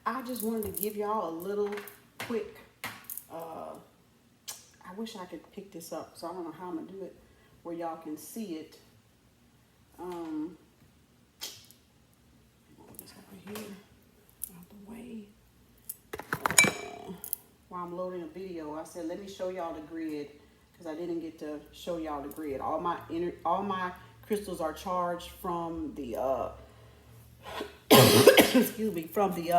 I just wanted to give y'all a little quick, I wish I could pick this up, so I don't know how I'm gonna do it where y'all can see it. Move this over here, out the way. While I'm loading a video, I said, let me show y'all the grid, because I didn't get to show y'all the grid. All my crystals are charged from the, excuse me, from the,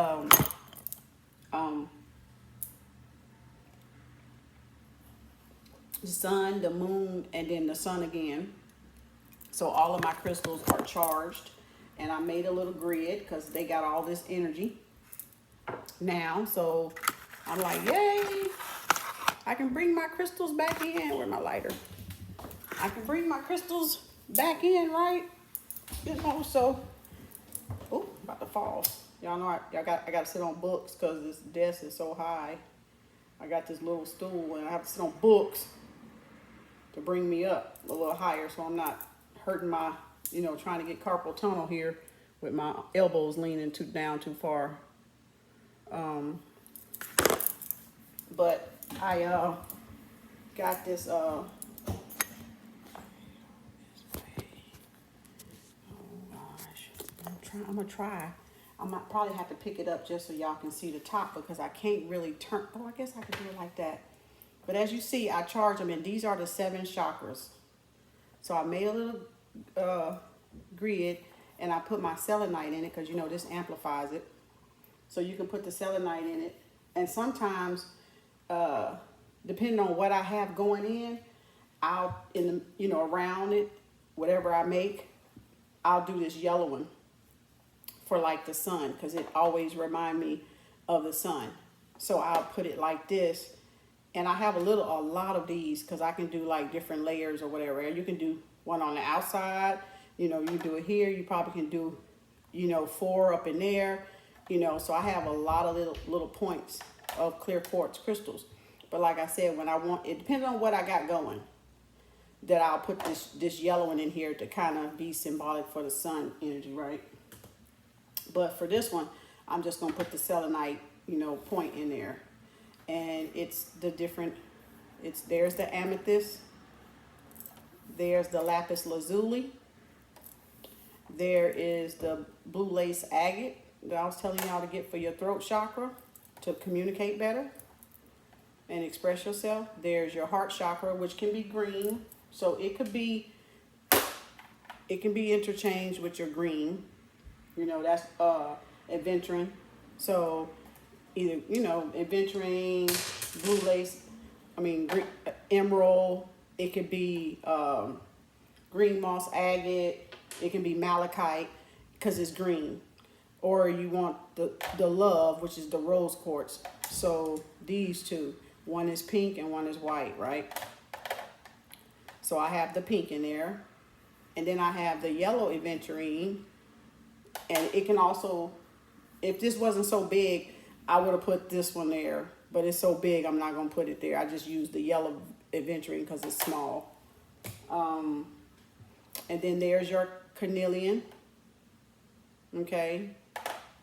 the sun, the moon, and then the sun again. So all of my crystals are charged, and I made a little grid because they got all this energy now. So I'm like, yay, I can bring my crystals back in. Where's my lighter? I can bring my crystals back in, right? You know, so, oh, about to fall. Y'all know I got to sit on books because this desk is so high. I got this little stool and I have to sit on books to bring me up a little higher so I'm not hurting my, you know, trying to get carpal tunnel here with my elbows leaning down too far. But I got this, oh gosh, I'm gonna try. I might probably have to pick it up just so y'all can see the top because I can't really turn, oh, I guess I could do it like that. But as you see, I charge them, and these are the 7 chakras. So I made a little grid, and I put my selenite in it because, you know, this amplifies it. So you can put the selenite in it. And sometimes, depending on what I have going in, I'll, you know, around it, whatever I make, I'll do this yellow one for like the sun because it always reminds me of the sun. So I'll put it like this. And I have a lot of these because I can do like different layers or whatever. You can do one on the outside, you know, you do it here. You probably can do, you know, 4 up in there, you know. So I have a lot of little points of clear quartz crystals. But like I said, when I want, it depends on what I got going, that I'll put this yellow one in here to kind of be symbolic for the sun energy, right? But for this one, I'm just going to put the selenite, you know, point in there. And it's the different, there's the amethyst, there's the lapis lazuli, there is the blue lace agate that I was telling y'all to get for your throat chakra to communicate better and express yourself. There's your heart chakra, which can be green, so it can be interchanged with your green, you know, that's adventuring. So either, you know, adventuring, blue lace, green, emerald, it could be green moss agate, it can be malachite because it's green. Or you want the love, which is the rose quartz. So these two, one is pink and one is white, right? So I have the pink in there. And then I have the yellow aventurine. And it can also, if this wasn't so big, I would have put this one there, but it's so big, I'm not going to put it there. I just use the yellow aventurine because it's small. And then there's your carnelian. Okay.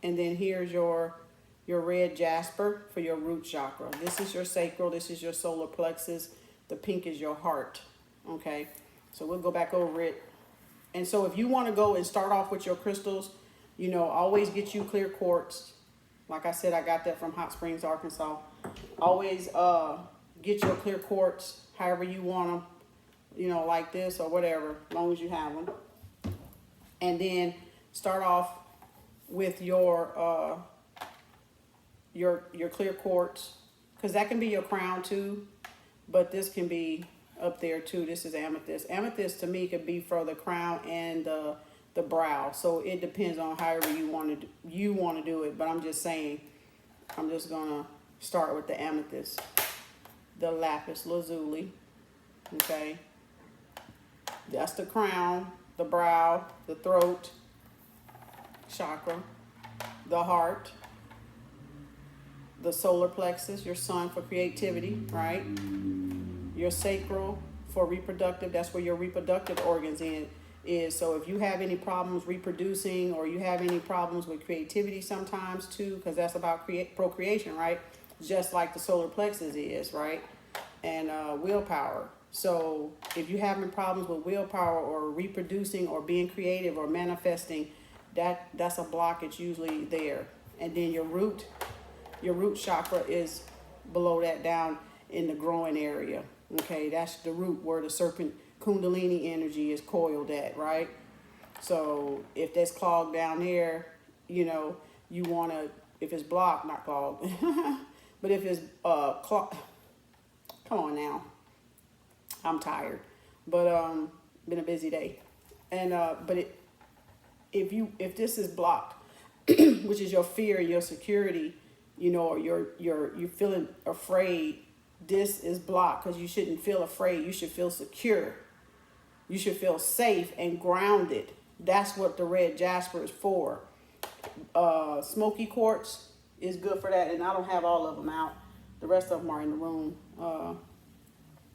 And then here's your red jasper for your root chakra. This is your sacral. This is your solar plexus. The pink is your heart. Okay. So we'll go back over it. And so if you want to go and start off with your crystals, you know, always get you clear quartz. Like I said, I got that from Hot Springs, Arkansas. Always get your clear quartz however you want them, you know, like this or whatever, as long as you have them. And then start off with your clear quartz, because that can be your crown too, but this can be up there too. This is amethyst. Amethyst to me could be for the crown and the brow, so it depends on however you want to do it. But I'm just saying, I'm just gonna start with the amethyst, the lapis lazuli. Okay, that's the crown, the brow, the throat chakra, the heart, the solar plexus, your sun for creativity, right? Your sacral for reproductive, that's where your reproductive organs is, so if you have any problems reproducing, or you have any problems with creativity sometimes too, because that's about procreation, right? Just like the solar plexus is, right? And willpower. So if you're having problems with willpower or reproducing or being creative or manifesting, that's a blockage usually there. And then your root chakra is below that, down in the growing area. Okay, that's the root where the serpent kundalini energy is coiled at, right? So if that's clogged down there, you know, you want to, if it's blocked, not clogged, but if it's clogged, come on now, I'm tired, but been a busy day, and if this is blocked, which is your fear and your security, you know, or you're feeling afraid, this is blocked, because you shouldn't feel afraid. You should feel secure. You should feel safe and grounded. That's what the red jasper is for. Smoky quartz is good for that, and I don't have all of them out. The rest of them are in the room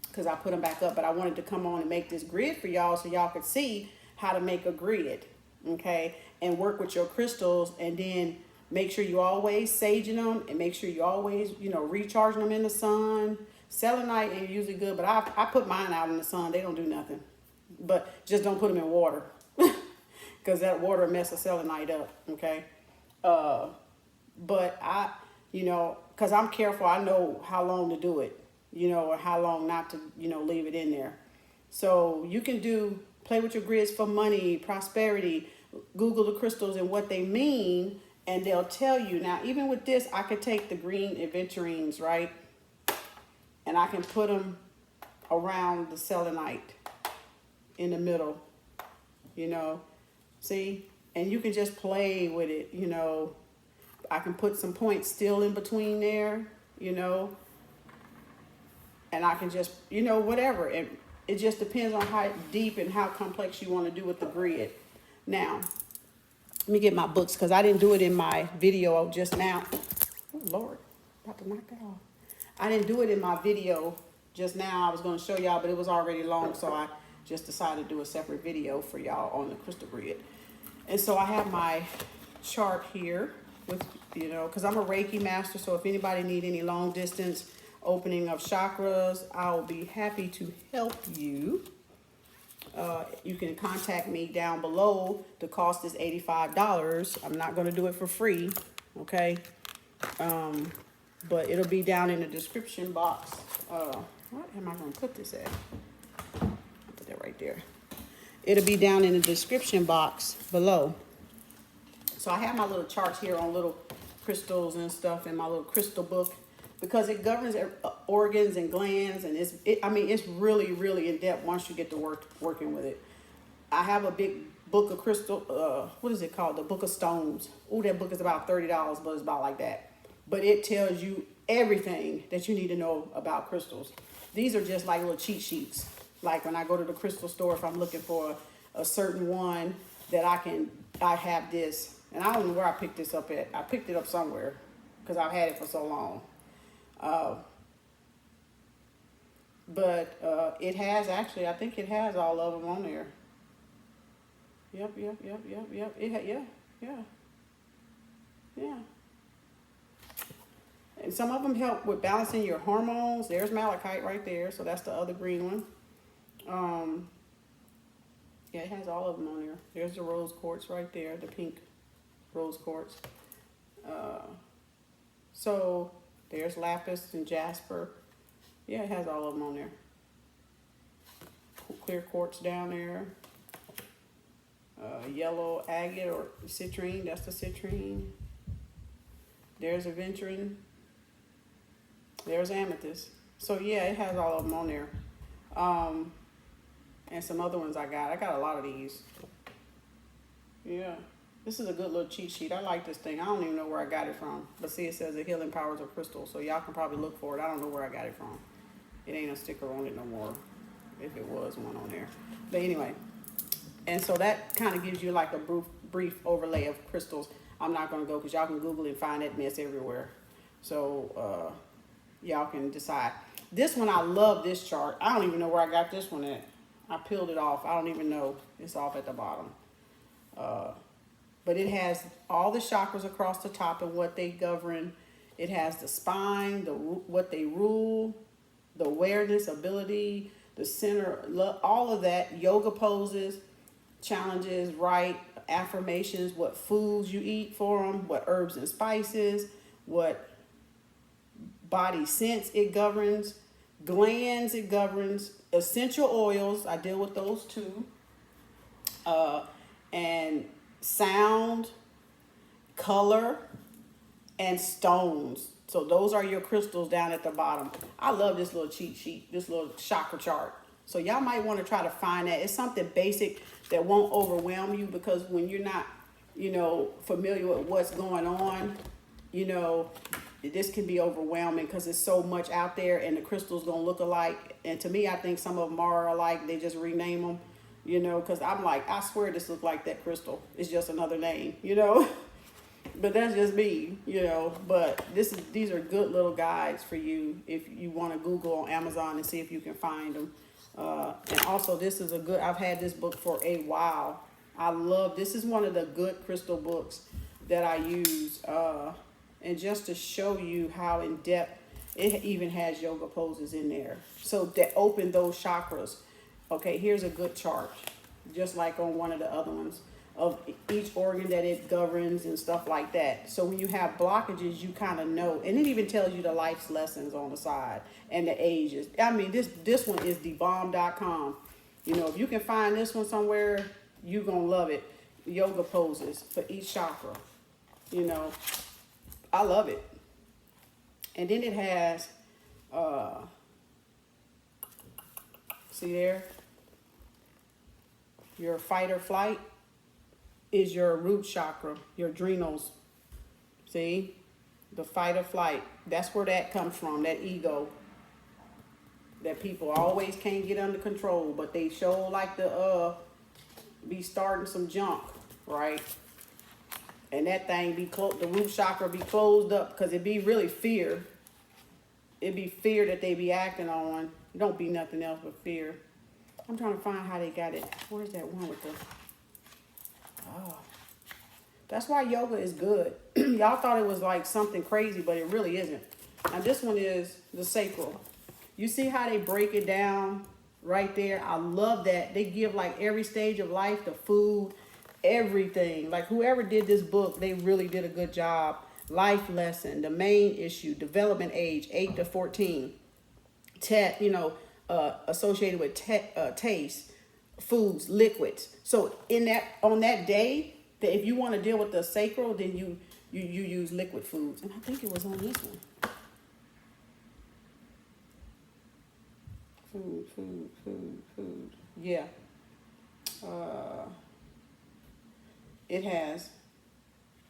because I put them back up, but I wanted to come on and make this grid for y'all so y'all could see how to make a grid, okay, and work with your crystals, and then make sure you always saging them, and make sure you always, you know, recharging them in the sun. Selenite ain't usually good, but I put mine out in the sun. They don't do nothing, but just don't put them in water because that water mess a selenite up, okay? But I, you know, because I'm careful, I know how long to do it, you know, or how long not to, you know, leave it in there. So you can play with your grids for money, prosperity, Google the crystals and what they mean, and they'll tell you. Now, even with this, I could take the green aventurines, right? And I can put them around the selenite in the middle, you know, see? And you can just play with it, you know. I can put some points still in between there, you know, and I can just, you know, whatever. It just depends on how deep and how complex you want to do with the grid. Now, let me get my books because I didn't do it in my video just now. Oh, Lord, about to knock that off. I didn't do it in my video just now. I was going to show y'all, but it was already long, so I just decided to do a separate video for y'all on the crystal grid. And so I have my chart here with, you know, because I'm a Reiki master, so if anybody need any long distance opening of chakras, I'll be happy to help you. You can contact me down below. The cost is $85. I'm not going to do it for free, okay? But it'll be down in the description box. What am I going to put this at? I'll put that right there. It'll be down in the description box below. So I have my little charts here on little crystals and stuff in my little crystal book, because it governs organs and glands, and it's really, really in depth once you get to working with it. I have a big book of crystal, what is it called? The Book of Stones. Oh, that book is about $30, but it's about like that. But it tells you everything that you need to know about crystals. These are just like little cheat sheets. Like when I go to the crystal store, if I'm looking for a certain one that I have this. And I don't know where I picked this up at. I picked it up somewhere because I've had it for so long. But it has actually, I think it has all of them on there. Yep. Yeah. And some of them help with balancing your hormones. There's malachite right there. So that's the other green one. Yeah, it has all of them on there. There's the rose quartz right there, the pink rose quartz. So there's lapis and jasper. Yeah, it has all of them on there. Clear quartz down there. Yellow agate or citrine. That's the citrine. There's aventurine. There's amethyst. So yeah, it has all of them on there. And some other ones I got. I got a lot of these. Yeah. This is a good little cheat sheet. I like this thing. I don't even know where I got it from. But see, it says the healing powers of crystal. So y'all can probably look for it. I don't know where I got it from. It ain't a sticker on it no more. If it was one on there. But anyway. And so that kind of gives you like a brief overlay of crystals. I'm not going to go because y'all can Google and find that mess everywhere. So y'all can decide. This one, I love this chart. I don't even know where I got this one at. I peeled it off. I don't even know. It's off at the bottom. But it has all the chakras across the top and what they govern. It has the spine, what they rule, the awareness, ability, the center, all of that, yoga poses, challenges, right, affirmations, what foods you eat for them, what herbs and spices, what body scents it governs, glands it governs, essential oils, I deal with those too, and sound, color, and stones. So those are your crystals down at the bottom. I love this little cheat sheet, this little chakra chart. So y'all might want to try to find that. It's something basic that won't overwhelm you, because when you're not, familiar with what's going on, this can be overwhelming because there's so much out there and the crystals don't look alike. And to me, I think some of them are alike. They just rename them, because I'm like, I swear this looks like that crystal. It's just another name, But that's just me, But these are good little guides for you if you want to Google on Amazon and see if you can find them. And also, this is I've had this book for a while. This is one of the good crystal books that I use. And just to show you how in depth, it even has yoga poses in there. So that open those chakras. Okay, here's a good chart, just like on one of the other ones, of each organ that it governs and stuff like that. So when you have blockages, you kind of know. And it even tells you the life's lessons on the side and the ages. I mean, this one is thebomb.com. If you can find this one somewhere, you're going to love it. Yoga poses for each chakra. I love it. And then it has, see there? Your fight or flight is your root chakra, your adrenals. See? The fight or flight. That's where that comes from, that ego. That people always can't get under control, but they sure like to be starting some junk, right? And that thing the root chakra be closed up because it be really fear. It be fear that they be acting on. It don't be nothing else but fear. I'm trying to find how they got it. Where's that one with the... Oh. That's why yoga is good. Y'all thought it was like something crazy, but it really isn't. Now this one is the sacral. You see how they break it down right there? I love that. They give like every stage of life, the food, everything. Like whoever did this book, they really did a good job. Life lesson, the main issue, development age, 8 to 14. Associated with taste, foods, liquids. So on that day, that if you want to deal with the sacral, then you use liquid foods. And I think it was on this one. Food. Yeah. It has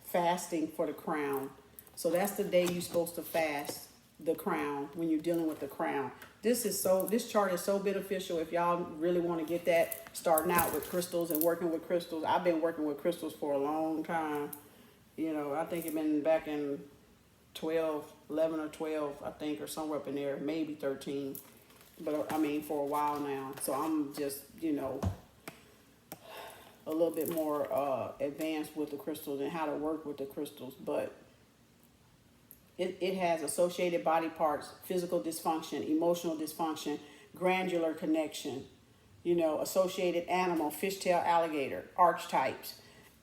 fasting for the crown. So that's the day you're supposed to fast the crown when you're dealing with the crown. This chart is so beneficial if y'all really want to get that, starting out with crystals and working with crystals. I've been working with crystals for a long time. I think it's been back in 11 or 12, I think, or somewhere up in there, maybe 13. But I mean, for a while now. So I'm just, a little bit more advanced with the crystals and how to work with the crystals. But it has associated body parts, physical dysfunction, emotional dysfunction, granular connection, associated animal, fishtail alligator, archetypes.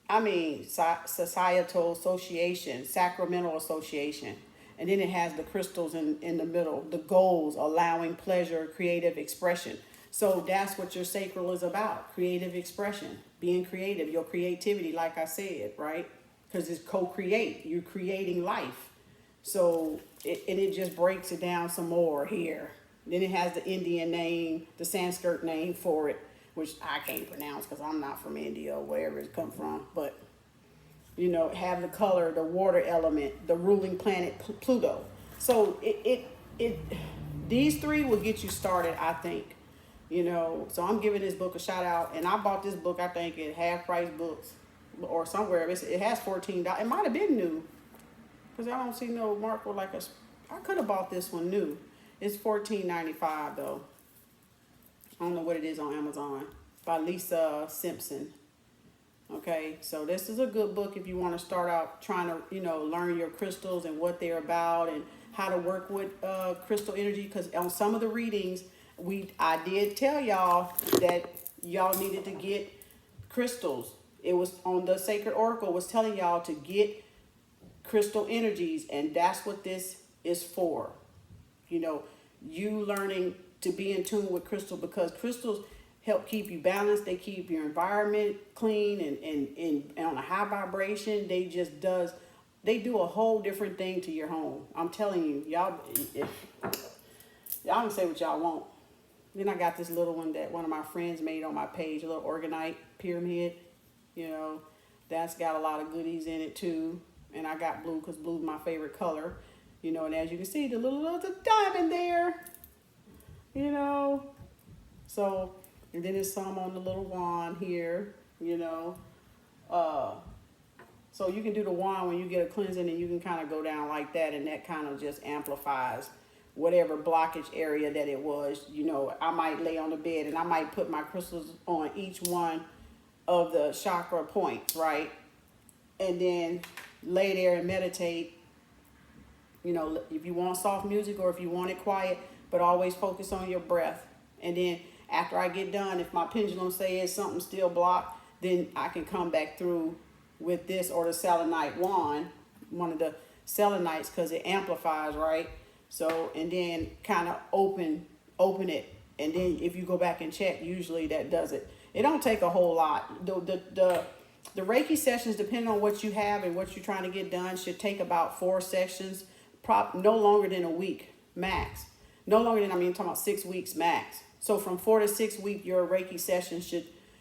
I mean, societal association, sacramental association. And then it has the crystals in the middle, the goals, allowing pleasure, creative expression. So that's what your sacral is about, creative expression, being creative, your creativity, like I said, right? Because it's co-create, you're creating life. So it just breaks it down some more here. Then it has the Indian name, the Sanskrit name for it, which I can't pronounce because I'm not from India or wherever it come from. But, have the color, the water element, the ruling planet Pluto. So these three will get you started, I think. So I'm giving this book a shout out. And I bought this book, I think, at half price books or somewhere. It has $14. It might have been new. Because I don't see no mark with I could have bought this one new. It's $14.95 though. I don't know what it is on Amazon, by Lisa Simpson. Okay, so this is a good book if you want to start out trying to, learn your crystals and what they're about and how to work with crystal energy. Because on some of the readings, I did tell y'all that y'all needed to get crystals. It was on the Sacred Oracle was telling y'all to get crystal energies, and that's what this is for. You learning to be in tune with crystal, because crystals help keep you balanced. They keep your environment clean and on a high vibration. They do a whole different thing to your home. I'm telling you, y'all can say what y'all want. Then I got this little one that one of my friends made on my page, a little organite pyramid. That's got a lot of goodies in it too. And I got blue because blue's my favorite color. And as you can see, the little diamond there. So, and then there's some on the little wand here, so you can do the wand when you get a cleansing, and you can kind of go down like that, and that kind of just amplifies whatever blockage area that it was. I might lay on the bed and I might put my crystals on each one of the chakra points, right? And then lay there and meditate. If you want soft music or if you want it quiet, but always focus on your breath. And then after I get done, if my pendulum says something still blocked, then I can come back through with this or the selenite wand, one of the selenites, because it amplifies, right? So, and then kind of open it. And then if you go back and check, usually that does it. It don't take a whole lot. The Reiki sessions, depending on what you have and what you're trying to get done, should take about 4 sessions, no longer than a week max. No longer than, I'm talking about 6 weeks max. So from 4 to 6 weeks, your Reiki session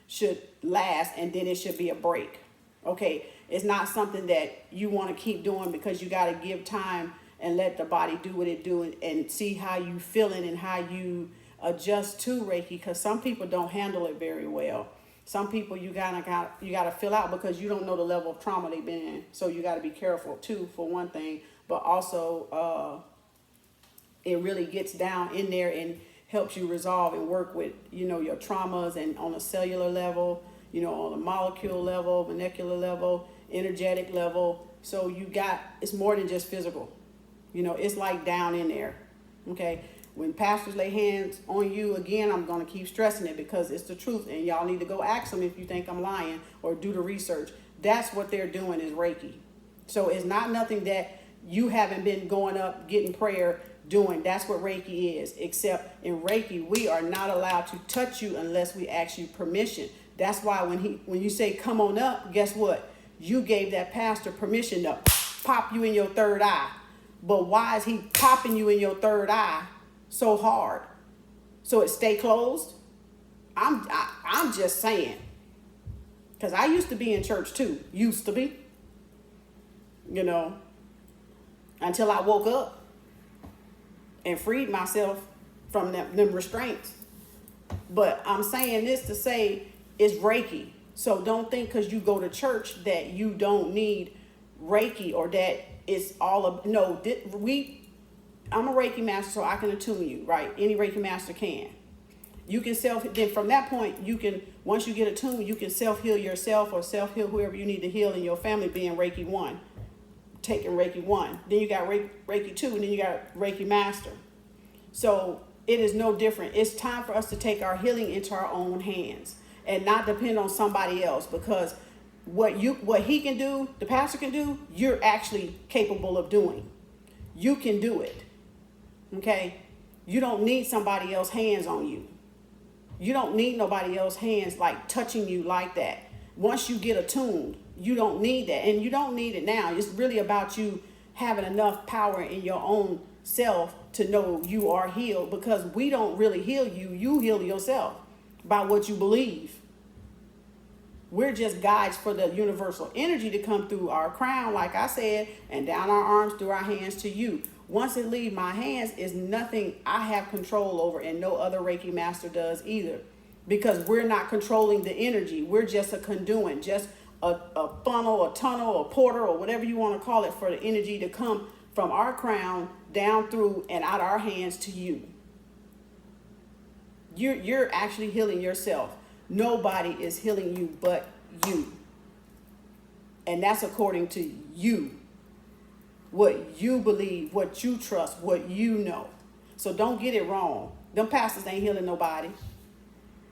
should last, and then it should be a break. Okay, it's not something that you want to keep doing, because you got to give time and let the body do what it do, and see how you feeling and how you adjust to Reiki, because some people don't handle it very well. Some people you gotta fill out, because you don't know the level of trauma they've been in. So you got to be careful too, for one thing. But also, it really gets down in there and helps you resolve and work with your traumas, and on a cellular level, on a molecule level, molecular level, energetic level. So it's more than just physical. It's like down in there. Okay. When pastors lay hands on you, again, I'm going to keep stressing it, because it's the truth. And y'all need to go ask them if you think I'm lying, or do the research. That's what they're doing, is Reiki. So it's not nothing that you haven't been going up, getting prayer, doing. That's what Reiki is. Except in Reiki, we are not allowed to touch you unless we ask you permission. That's why when you say come on up, guess what? You gave that pastor permission to pop you in your third eye. But why is he popping you in your third eye so hard? So it stay closed? I'm just saying. Because I used to be in church too. Used to be. Until I woke up and freed myself from them restraints. But I'm saying this to say it's Reiki. So don't think because you go to church that you don't need Reiki, or that it's all of, no, I'm a Reiki master, so I can attune you, right? Any Reiki master can. You can then from that point, once you get attuned, you can self-heal yourself, or self-heal whoever you need to heal in your family, being Reiki 1, taking Reiki 1. Then you got Reiki 2, and then you got Reiki master. So it is no different. It's time for us to take our healing into our own hands and not depend on somebody else, because what he can do, the pastor can do, you're actually capable of doing. You can do it. Okay? You don't need somebody else's hands on you. You don't need nobody else's hands like touching you like that. Once you get attuned, you don't need that. And you don't need it now. It's really about you having enough power in your own self to know you are healed, because we don't really heal you. You heal yourself by what you believe. We're just guides for the universal energy to come through our crown, like I said, and down our arms through our hands to you. Once it leaves my hands, is nothing I have control over, and no other Reiki master does either, because we're not controlling the energy. We're just a conduit, just a funnel, a tunnel, a portal, or whatever you want to call it, for the energy to come from our crown down through and out our hands to you. You're actually healing yourself. Nobody is healing you but you. And that's according to you. What you believe, what you trust, what you know. So don't get it wrong. Them pastors ain't healing nobody.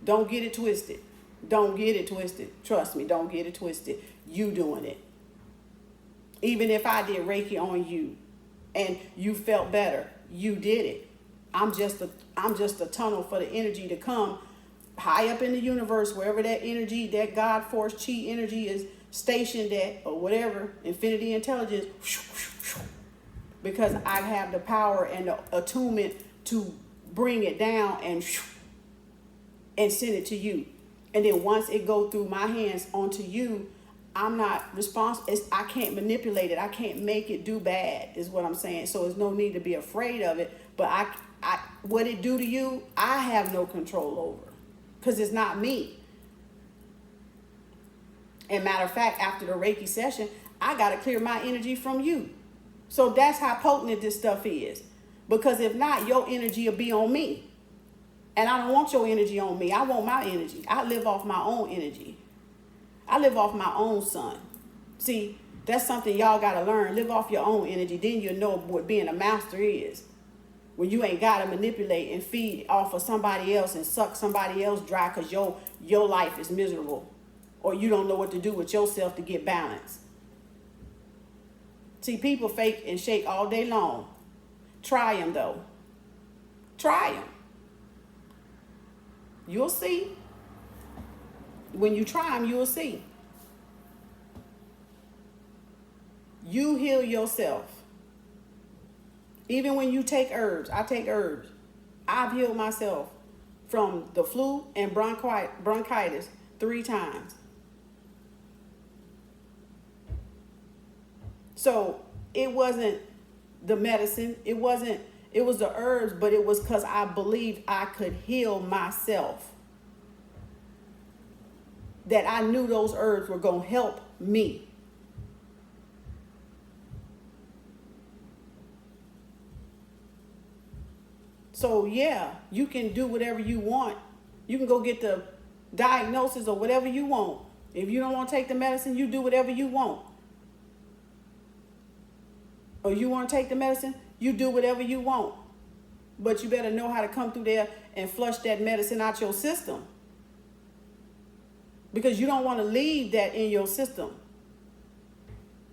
Don't get it twisted. Don't get it twisted. Trust me, don't get it twisted. You doing it. Even if I did Reiki on you and you felt better, you did it. I'm just a tunnel for the energy to come high up in the universe, wherever that energy, that God force chi energy is stationed at, or whatever, infinity intelligence, because I have the power and the attunement to bring it down and send it to you. And then once it go through my hands onto you, I'm not responsible. I can't manipulate it. I can't make it do bad, is what I'm saying. So there's no need to be afraid of it. But I what it do to you, I have no control over, because it's not me. And matter of fact, after the Reiki session, I got to clear my energy from you. So that's how potent this stuff is. Because if not, your energy will be on me. And I don't want your energy on me. I want my energy. I live off my own energy. I live off my own sun. See, that's something y'all got to learn. Live off your own energy. Then you'll know what being a master is. When you ain't got to manipulate and feed off of somebody else and suck somebody else dry because your life is miserable. Or you don't know what to do with yourself to get balance. See, people fake and shake all day long. Try them, though. Try them. You'll see. When you try them, you'll see. You heal yourself. Even when you take herbs, I take herbs. I've healed myself from the flu and bronchitis 3 times. So it wasn't the medicine. It was the herbs, but it was because I believed I could heal myself. That I knew those herbs were going to help me. So yeah, you can do whatever you want. You can go get the diagnosis or whatever you want. If you don't want to take the medicine, you do whatever you want. Or you want to take the medicine, you do whatever you want. But you better know how to come through there and flush that medicine out your system. Because you don't want to leave that in your system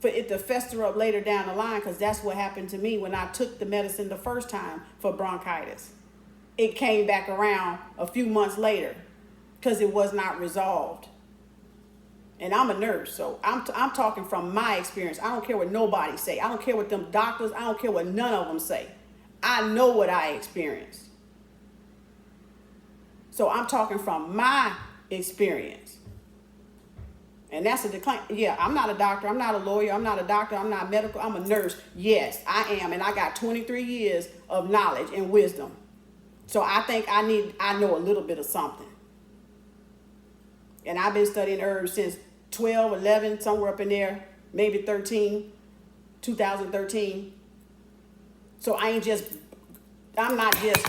for it to fester up later down the line, because that's what happened to me when I took the medicine the first time for bronchitis. It came back around a few months later because it was not resolved. And I'm a nurse, so I'm talking from my experience. I don't care what nobody say. I don't care what them doctors, I don't care what none of them say. I know what I experienced. So I'm talking from my experience. And that's a decline. Yeah, I'm not a doctor. I'm not a lawyer. I'm not a doctor. I'm not medical. I'm a nurse. Yes, I am. And I got 23 years of knowledge and wisdom. So I think I know a little bit of something. And I've been studying herbs since 12, 11, somewhere up in there, maybe 2013. So I'm not just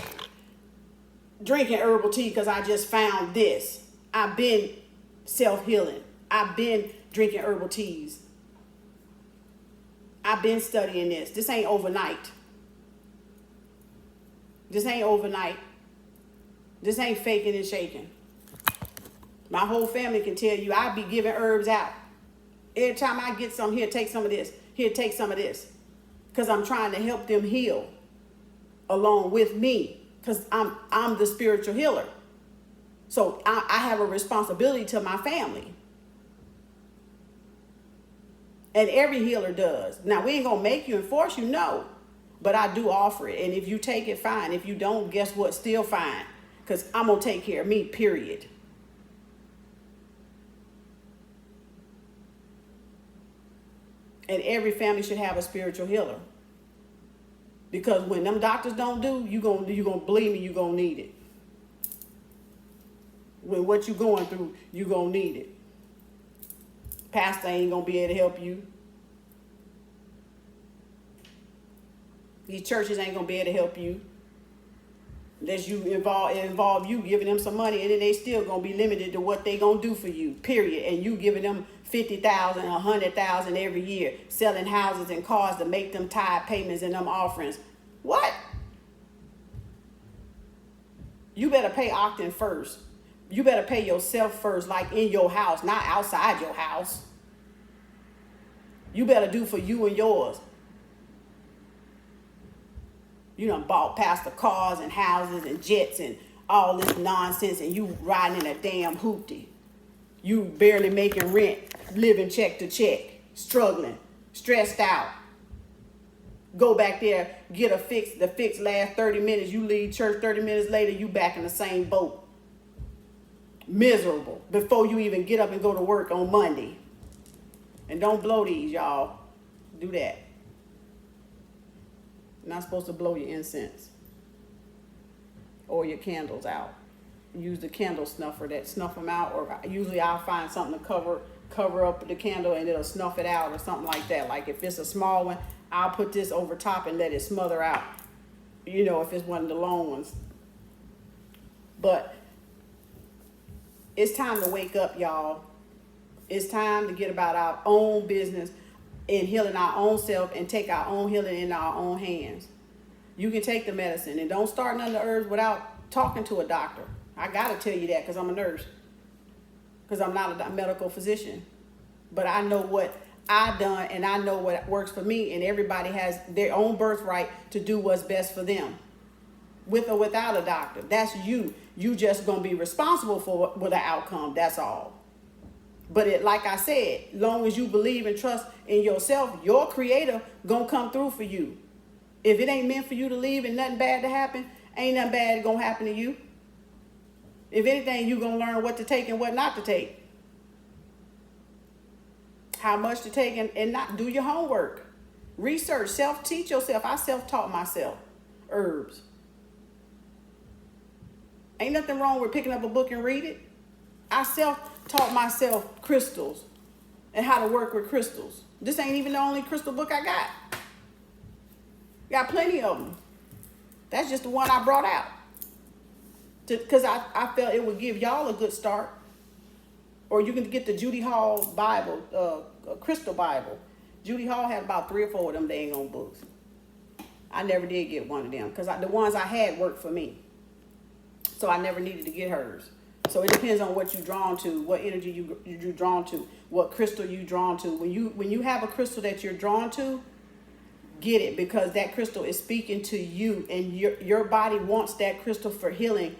drinking herbal tea because I just found this. I've been self-healing. I've been drinking herbal teas. I've been studying this. This ain't overnight. This ain't overnight. This ain't faking and shaking. My whole family can tell you I be giving herbs out. Every time I get some, here, take some of this. Here, take some of this. Because I'm trying to help them heal along with me. Because I'm the spiritual healer. So I have a responsibility to my family. And every healer does. Now, we ain't going to make you and force you, no. But I do offer it. And if you take it, fine. If you don't, guess what? Still fine. Because I'm going to take care of me, period. And every family should have a spiritual healer. Because when them doctors don't do, you gonna believe me, you gonna need it. When what you going through, you gonna need it. Pastor ain't gonna be able to help you. These churches ain't gonna be able to help you. Unless you involve you giving them some money, and then they still gonna be limited to what they gonna do for you, period. And you giving them 50,000, 100,000 every year, selling houses and cars to make them tithe payments and them offerings. What? You better pay Octane first. You better pay yourself first, like in your house, not outside your house. You better do for you and yours. You done bought past the cars and houses and jets and all this nonsense, and you riding in a damn hoopty. You barely making rent, living check to check, struggling, stressed out. Go back there, get a fix. The fix lasts 30 minutes. You leave church 30 minutes later, you back in the same boat. Miserable before you even get up and go to work on Monday. And don't blow these, y'all. Do that. You're not supposed to blow your incense or your candles out. Use the candle snuffer that snuff them out, or usually I'll find something to cover up the candle and it'll snuff it out or something like that. Like if it's a small one, I'll put this over top and let it smother out. You know, if it's one of the long ones. But it's time to wake up, y'all. It's time to get about our own business and healing our own self and take our own healing in our own hands. You can take the medicine, and don't start none of the herbs without talking to a doctor. I gotta tell you that because I'm a nurse. Because I'm not a medical physician. But I know what I've done, and I know what works for me, and everybody has their own birthright to do what's best for them. With or without a doctor. That's you. You just gonna be responsible for the outcome. That's all. But it, like I said, long as you believe and trust in yourself, your creator gonna come through for you. If it ain't meant for you to leave and nothing bad to happen, ain't nothing bad gonna happen to you. If anything, you gonna learn what to take and what not to take. How much to take and not. Do your homework. Research, self-teach yourself. I self-taught myself herbs. Ain't nothing wrong with picking up a book and read it. I self-taught myself crystals and how to work with crystals. This ain't even the only crystal book I got. Got plenty of them. That's just the one I brought out. Because I felt it would give y'all a good start. Or you can get the Judy Hall Bible, Crystal Bible. Judy Hall had about 3 or 4 of them dang on books. I never did get one of them because the ones I had worked for me. So I never needed to get hers. So it depends on what you're drawn to, what energy you're drawn to, what crystal you're drawn to. When you have a crystal that you're drawn to, get it, because that crystal is speaking to you, and your body wants that crystal for healing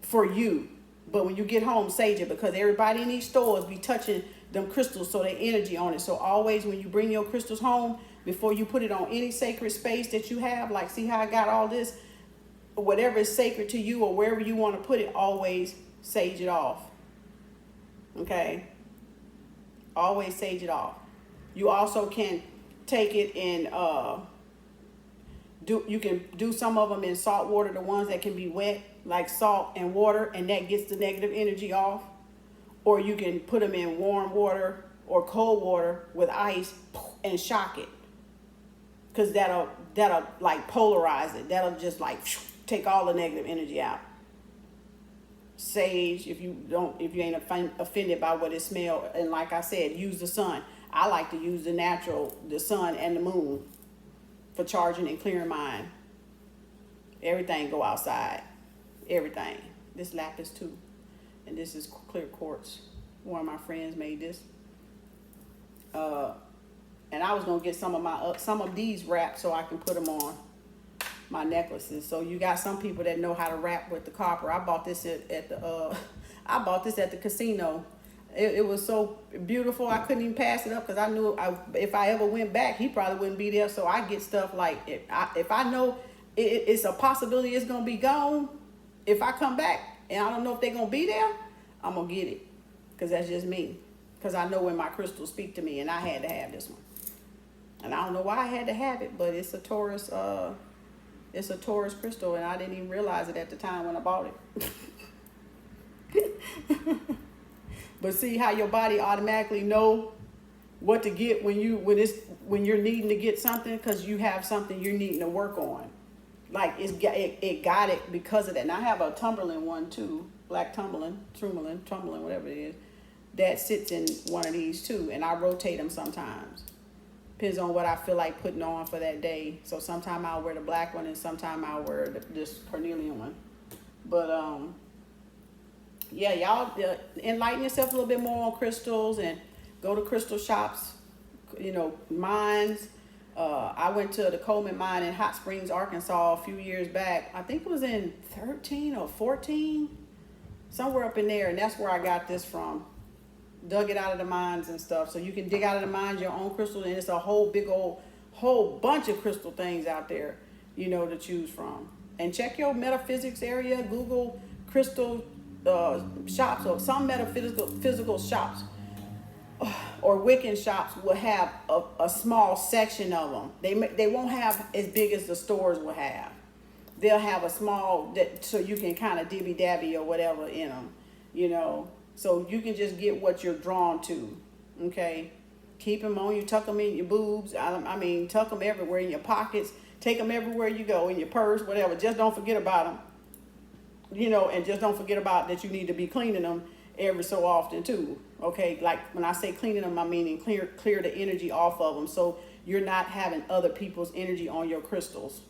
for you. But when you get home, sage it, because everybody in these stores be touching them crystals, so they energy on it. So always when you bring your crystals home, before you put it on any sacred space that you have, like see how I got all this, whatever is sacred to you or wherever you want to put it, always sage it off. Okay? Always sage it off. You also can take it in, you can do some of them in salt water, the ones that can be wet, like salt and water, and that gets the negative energy off. Or you can put them in warm water or cold water with ice and shock it. Because that'll like polarize it. That'll just like take all the negative energy out. Sage, if you ain't offended by what it smells, and like I said, use the sun. I like to use the sun and the moon for charging and clearing mine. Everything go outside. Everything. This lapis too. And this is clear quartz. One of my friends made this. And I was gonna get some of these wrapped so I can put them on my necklaces. So you got some people that know how to wrap with the copper. I bought this at the casino. It was so beautiful I couldn't even pass it up, because I knew if I ever went back, he probably wouldn't be there. So I get stuff like if I know it's a possibility it's gonna be gone, if I come back and I don't know if they're gonna be there, I'm gonna get it, because that's just me. Because I know when my crystals speak to me, and I had to have this one. And I don't know why I had to have it, but it's a Taurus crystal, and I didn't even realize it at the time when I bought it. But see how your body automatically know what to get when you're needing to get something, because you have something you're needing to work on. like it got it because of that. And I have a tumbling one too, black tumbling, whatever it is, that sits in one of these too, and I rotate them sometimes. Depends on what I feel like putting on for that day. So sometime I'll wear the black one, and sometime I'll wear this carnelian one. But yeah, y'all enlighten yourself a little bit more on crystals and go to crystal shops, mines. I went to the Coleman mine in Hot Springs, Arkansas a few years back. I think it was in 13 or 14, somewhere up in there. And that's where I got this from. Dug it out of the mines and stuff. So you can dig out of the mines your own crystals, and it's a whole bunch of crystal things out there, to choose from. And check your metaphysics area. Google crystal shops, or some physical shops or Wiccan shops will have a small section of them. They won't have as big as the stores will have. They'll have a small, so you can kind of dibby dabby or whatever in them, so you can just get what you're drawn to. Okay, keep them on you, tuck them in your boobs. I mean, tuck them everywhere in your pockets, take them everywhere you go, in your purse, whatever. Just don't forget about them. And just don't forget about that you need to be cleaning them every so often too. Okay, like when I say cleaning them, I mean clear the energy off of them, so you're not having other people's energy on your crystals.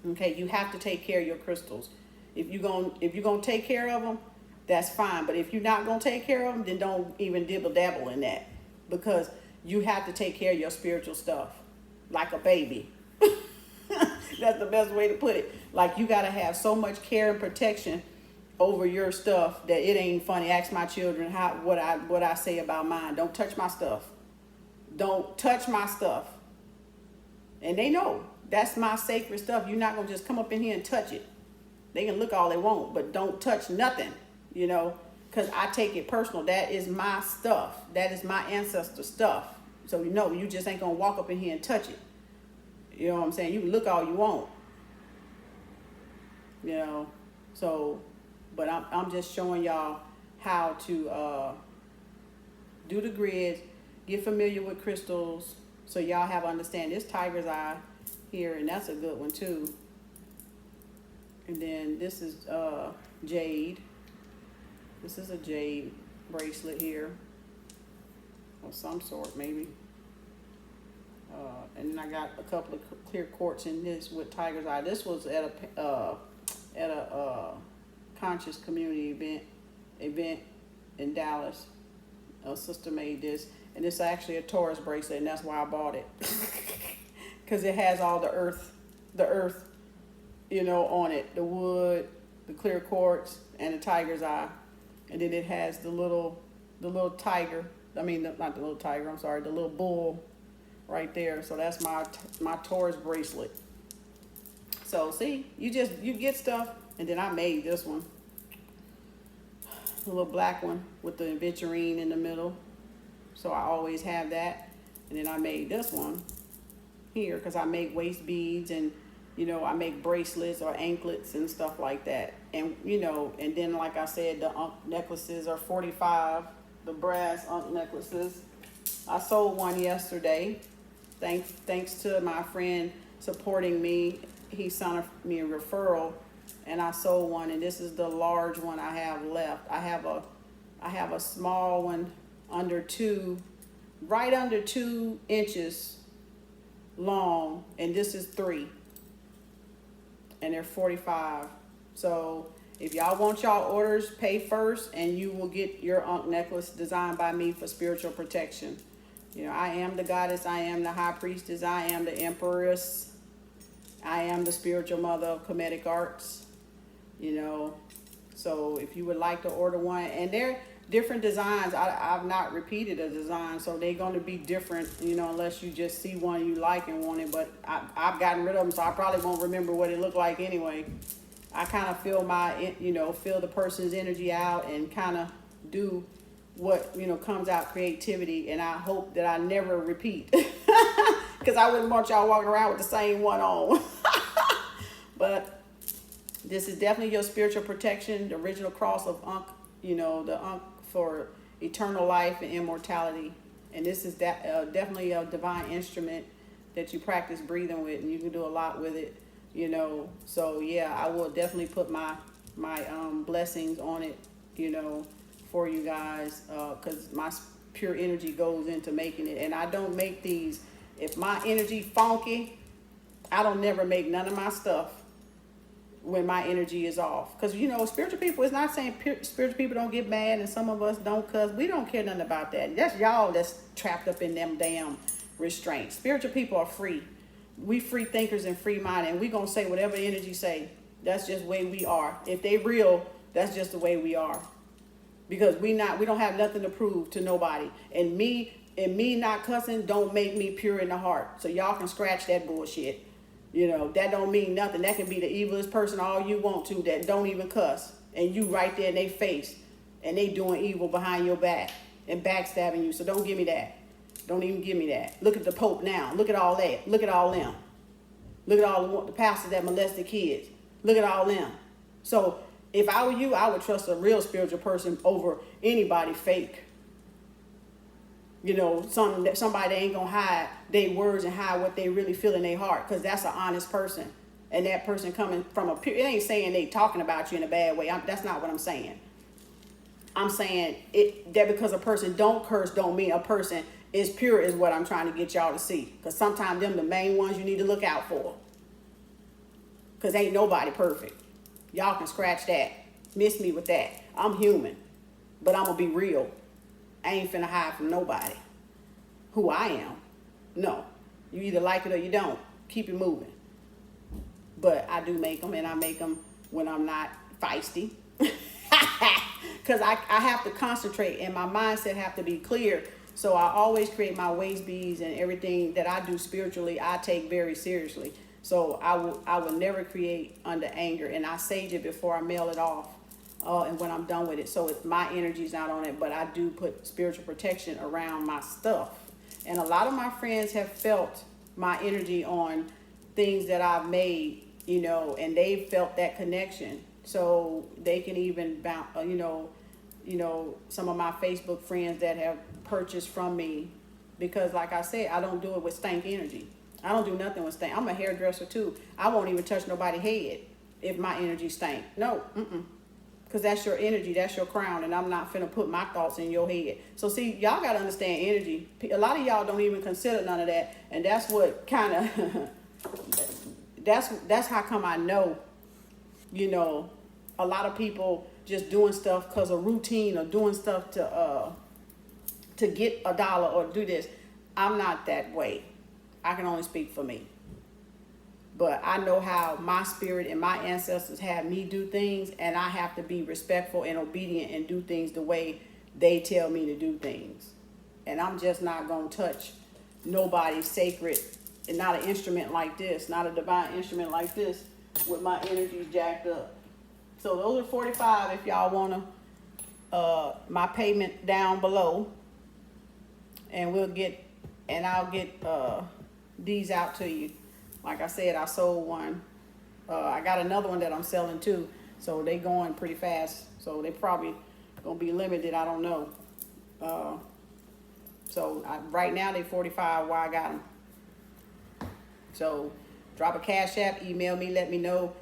Okay, you have to take care of your crystals. If you're gonna take care of them, that's fine. But if you're not gonna take care of them, then don't even dibble dabble in that, because you have to take care of your spiritual stuff like a baby. That's the best way to put it. Like, you got to have so much care and protection over your stuff that it ain't funny. Ask my children what I say about mine. Don't touch my stuff. Don't touch my stuff. And they know that's my sacred stuff. You're not going to just come up in here and touch it. They can look all they want, but don't touch nothing, because I take it personal. That is my stuff. That is my ancestor stuff. So, you just ain't going to walk up in here and touch it. You know what I'm saying? You can look all you want. So, but I'm just showing y'all how to do the grids, get familiar with crystals, so y'all have understand. This tiger's eye here, and that's a good one too. And then this is jade. This is a jade bracelet here, of some sort maybe. And then I got a couple of clear quartz in this with tiger's eye. This was at a conscious community event in Dallas. A sister made this, and it's actually a Taurus bracelet, and that's why I bought it, because it has all the earth, on it, the wood, the clear quartz, and the tiger's eye, and then it has the little tiger. I mean, not the little tiger. I'm sorry, the little bull. Right there. So that's my Taurus bracelet. So see, you get stuff. And then I made this one, a little black one with the aventurine in the middle. So I always have that. And then I made this one here because I make waist beads, and I make bracelets or anklets and stuff like that. And and then like I said, the necklaces are $45. The brass necklaces. I sold one yesterday. Thanks to my friend supporting me. He sent me a referral, and I sold one, and this is the large one I have left. I have a small one right under 2 inches long, and this is 3, and they're $45. So if y'all want y'all orders, pay first, and you will get your Ankh necklace designed by me for spiritual protection. I am the goddess, I am the high priestess, I am the empress, I am the spiritual mother of kemeticarts. So if you would like to order one, and they're different designs. I've not repeated a design, so they're going to be different, unless you just see one you like and want it. But I've gotten rid of them, so I probably won't remember what it looked like anyway. I kind of feel feel the person's energy out and kind of do what comes out, creativity, and I hope that I never repeat, because I wouldn't want y'all walking around with the same one on. But this is definitely your spiritual protection, the original cross of Ankh, the Ankh for eternal life and immortality. And this is definitely a divine instrument that you practice breathing with, and you can do a lot with it. you know. So yeah, I will definitely put my blessings on it, you know, for you guys, because my pure energy goes into making it. And I don't make these, if my energy funky, I don't never make none of my stuff when my energy is off. Because, you know, spiritual people, it's not saying spiritual people don't get mad and some of us don't, cuss. We don't care nothing about that. That's y'all that's trapped up in them damn restraints. Spiritual people are free. We free thinkers and free minded, and we gonna say whatever energy say. That's just the way we are. If they real, that's just the way we are. Because we don't have nothing to prove to nobody. And me not cussing don't make me pure in the heart. So y'all can scratch that bullshit. You know, that don't mean nothing. That can be the evilest person all you want to that don't even cuss. And you right there in their face. And they doing evil behind your back. And backstabbing you. So don't give me that. Don't even give me that. Look at the Pope now. Look at all that. Look at all them. Look at all the pastors that molested kids. Look at all them. So if I were you, I would trust a real spiritual person over anybody fake. You know, somebody that ain't gonna hide their words and hide what they really feel in their heart, because that's an honest person. And that person coming from a pure, it ain't saying they talking about you in a bad way. That's not what I'm saying. I'm saying that because a person don't curse don't mean a person is pure, is what I'm trying to get y'all to see. Because sometimes them the main ones you need to look out for. Because ain't nobody perfect. Y'all can scratch that. Miss me with that. I'm human. But I'm going to be real. I ain't finna hide from nobody who I am. No. You either like it or you don't. Keep it moving. But I do make them, and I make them when I'm not feisty. Because I have to concentrate, and my mindset have to be clear. So I always create my waist beads, and everything that I do spiritually, I take very seriously. So I will never create under anger, and I sage it before I mail it off. And when I'm done with it, so my energy's not on it, but I do put spiritual protection around my stuff. And a lot of my friends have felt my energy on things that I've made, you know, and they've felt that connection. So they can even bounce, you know, some of my Facebook friends that have purchased from me, because like I said, I don't do it with stank energy. I don't do nothing with stank. I'm a hairdresser too. I won't even touch nobody's head if my energy stank. No, because that's your energy, that's your crown, and I'm not finna put my thoughts in your head. So see, y'all gotta understand energy. A lot of y'all don't even consider none of that, and that's what kind of that's how come I know, you know, a lot of people just doing stuff because of routine or doing stuff to get a dollar or do this. I'm not that way. I can only speak for me. But I know how my spirit and my ancestors had me do things, and I have to be respectful and obedient and do things the way they tell me to do things. And I'm just not going to touch nobody's sacred, and not an instrument like this, not a divine instrument like this with my energy jacked up. So those are 45 if y'all want to, my payment down below. And I'll get these out to you. Like I said, I sold one. I got another one that I'm selling too. So they going pretty fast. So they probably gonna be limited. I don't know. Right now they 45 while I got them. So drop a cash app, email me, let me know.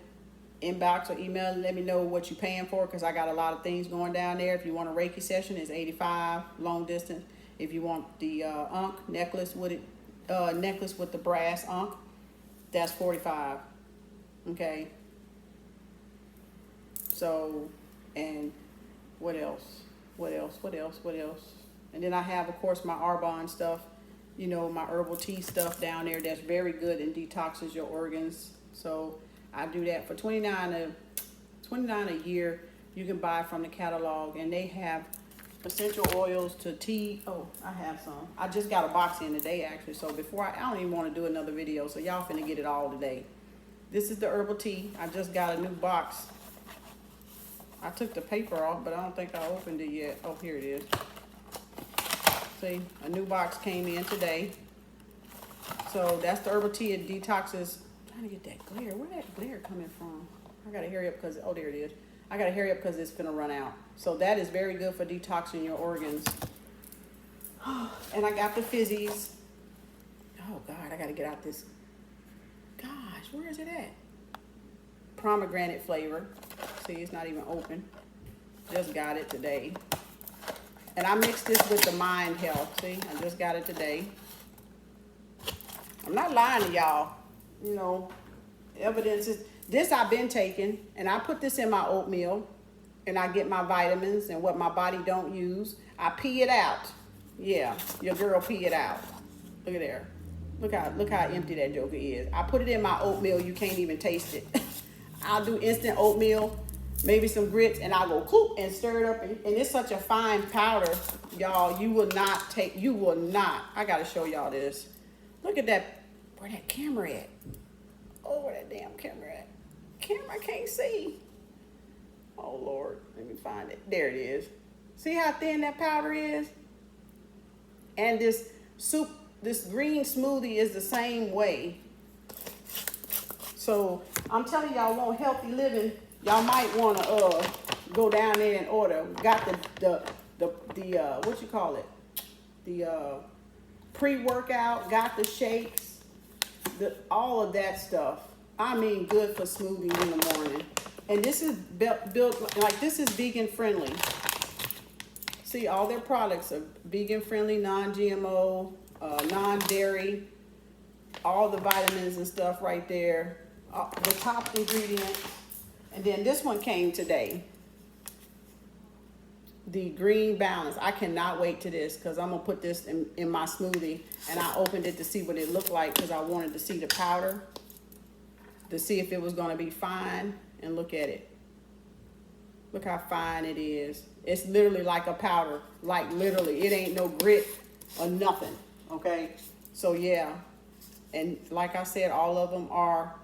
Inbox or email, let me know what you're paying for, because I got a lot of things going down there. If you want a Reiki session, it's 85 long distance. If you want the Ankh necklace with it, necklace with the brass Ankh, that's 45. Okay. So, and what else? And then I have, of course, my Arbonne stuff, you know, my herbal tea stuff down there that's very good and detoxes your organs. So I do that for $29 a year. You can buy from the catalog, and they have essential oils to tea. Oh, I have some. I just got a box in today, actually. So before I don't even want to do another video. So y'all finna get it all today. This is the herbal tea. I just got a new box. I took the paper off, but I don't think I opened it yet. Oh, here it is. See, a new box came in today. So that's the herbal tea. It detoxes. I'm trying to get that glare. Where that glare coming from? I gotta hurry up because, oh, there it is. I gotta hurry up because it's gonna run out. So that is very good for detoxing your organs. And I got the Fizzies. Oh God, I gotta get out this. Gosh, where is it at? pomegranate flavor. See, it's not even open. Just got it today. And I mixed this with the Mind Health. See, I just got it today. I'm not lying to y'all. You know, evidence is, this I've been taking, and I put this in my oatmeal, and I get my vitamins and what my body don't use. I pee it out. Yeah, your girl pee it out. Look at there. Look how empty that joker is. I put it in my oatmeal. You can't even taste it. I'll do instant oatmeal, maybe some grits, and I'll go coop and stir it up. And it's such a fine powder, y'all. You will not. I got to show y'all this. Look at that. Where that camera at? Oh, where that damn camera at? Camera, I can't see. Oh, Lord. Let me find it. There it is. See how thin that powder is? And this green smoothie is the same way. So I'm telling y'all, want healthy living, y'all might want to go down there and order. Got the what you call it? The pre-workout, got the shakes, all of that stuff. I mean, good for smoothies in the morning. And this is built like, this is vegan friendly. See, all their products are vegan friendly, non-GMO, non-dairy, all the vitamins and stuff right there, the top ingredients. And then this one came today, the Green Balance. I cannot wait to this because I'm gonna put this in my smoothie, and I opened it to see what it looked like because I wanted to see the powder, to see if it was gonna be fine. And look at it. Look how fine it is. It's literally like a powder, like literally. It ain't no grit or nothing, okay? So yeah, and like I said, all of them are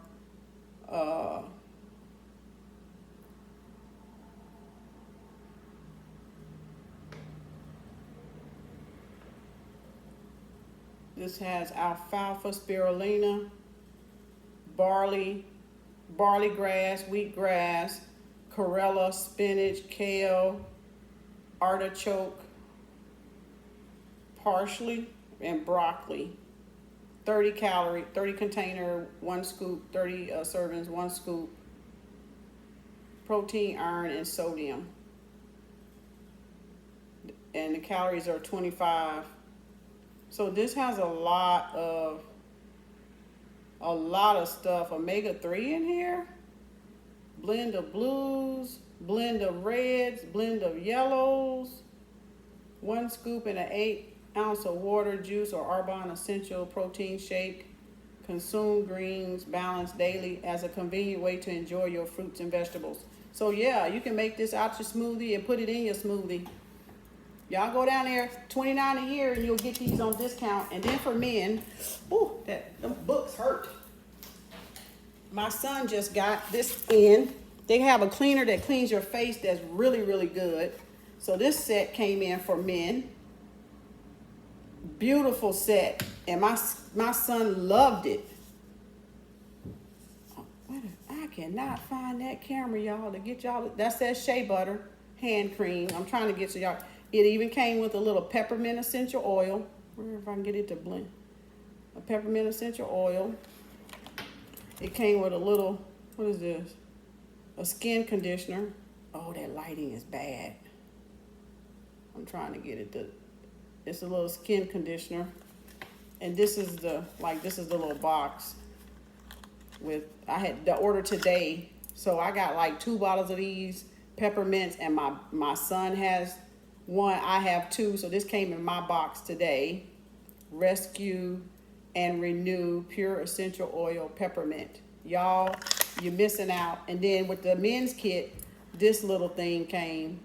this has alfalfa, spirulina, barley grass, wheatgrass, chlorella, spinach, kale, artichoke, parsley, and broccoli. 30 calorie, 30 container, 1 scoop, 30 servings, 1 scoop. Protein, iron, and sodium. And the calories are 25. So this has a lot of stuff. Omega-3 in here. Blend of blues, blend of reds, blend of yellows. 1 scoop in an 8-ounce of water, juice, or Arbonne essential protein shake. Consume greens, balanced daily as a convenient way to enjoy your fruits and vegetables. So yeah, you can make this out your smoothie and put it in your smoothie. Y'all go down there, $29 a year, and you'll get these on discount. And then for men, them books hurt. My son just got this in. They have a cleaner that cleans your face that's really, really good. So this set came in for men. Beautiful set. And my son loved it. I cannot find that camera, y'all, to get y'all. That's that shea butter hand cream. I'm trying to get to y'all. It even came with a little peppermint essential oil. Where if I can get it to blend. A peppermint essential oil. It came with a little, what is this? A skin conditioner. Oh, that lighting is bad. I'm trying to get it to, it's a little skin conditioner. And this is the little box with, I had the order today. So I got like 2 bottles of these peppermints, and my son has 1, I have 2. So this came in my box today. Rescue and Renew Pure Essential Oil Peppermint. Y'all, you're missing out. And then with the men's kit, this little thing came.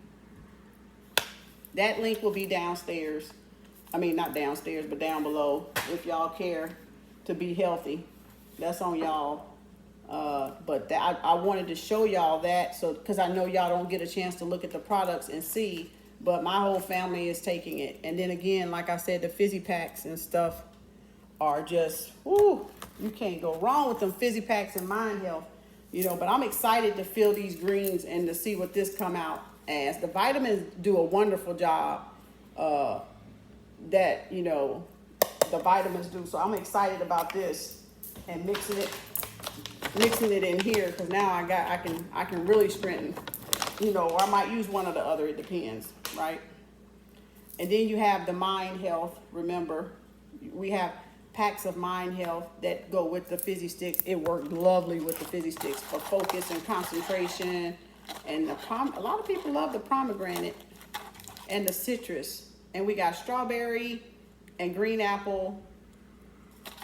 That link will be downstairs. I mean, not downstairs, but down below. If y'all care to be healthy, that's on y'all. But I wanted to show y'all that, so because I know y'all don't get a chance to look at the products and see, but my whole family is taking it. And then again, like I said, the fizzy packs and stuff are just, whoo, you can't go wrong with them fizzy packs and Mind Health, you know. But I'm excited to fill these greens and to see what this come out as. The vitamins do a wonderful job, that, you know, the vitamins do. So I'm excited about this and mixing it. mixing it in here because now I can really strengthen. You know, or I might use one or the other. It depends, right? And then you have the mind health. Remember, we have packs of mind health that go with the fizzy sticks. It worked lovely with the fizzy sticks for focus and concentration. And a lot of people love the pomegranate and the citrus. And we got strawberry and green apple.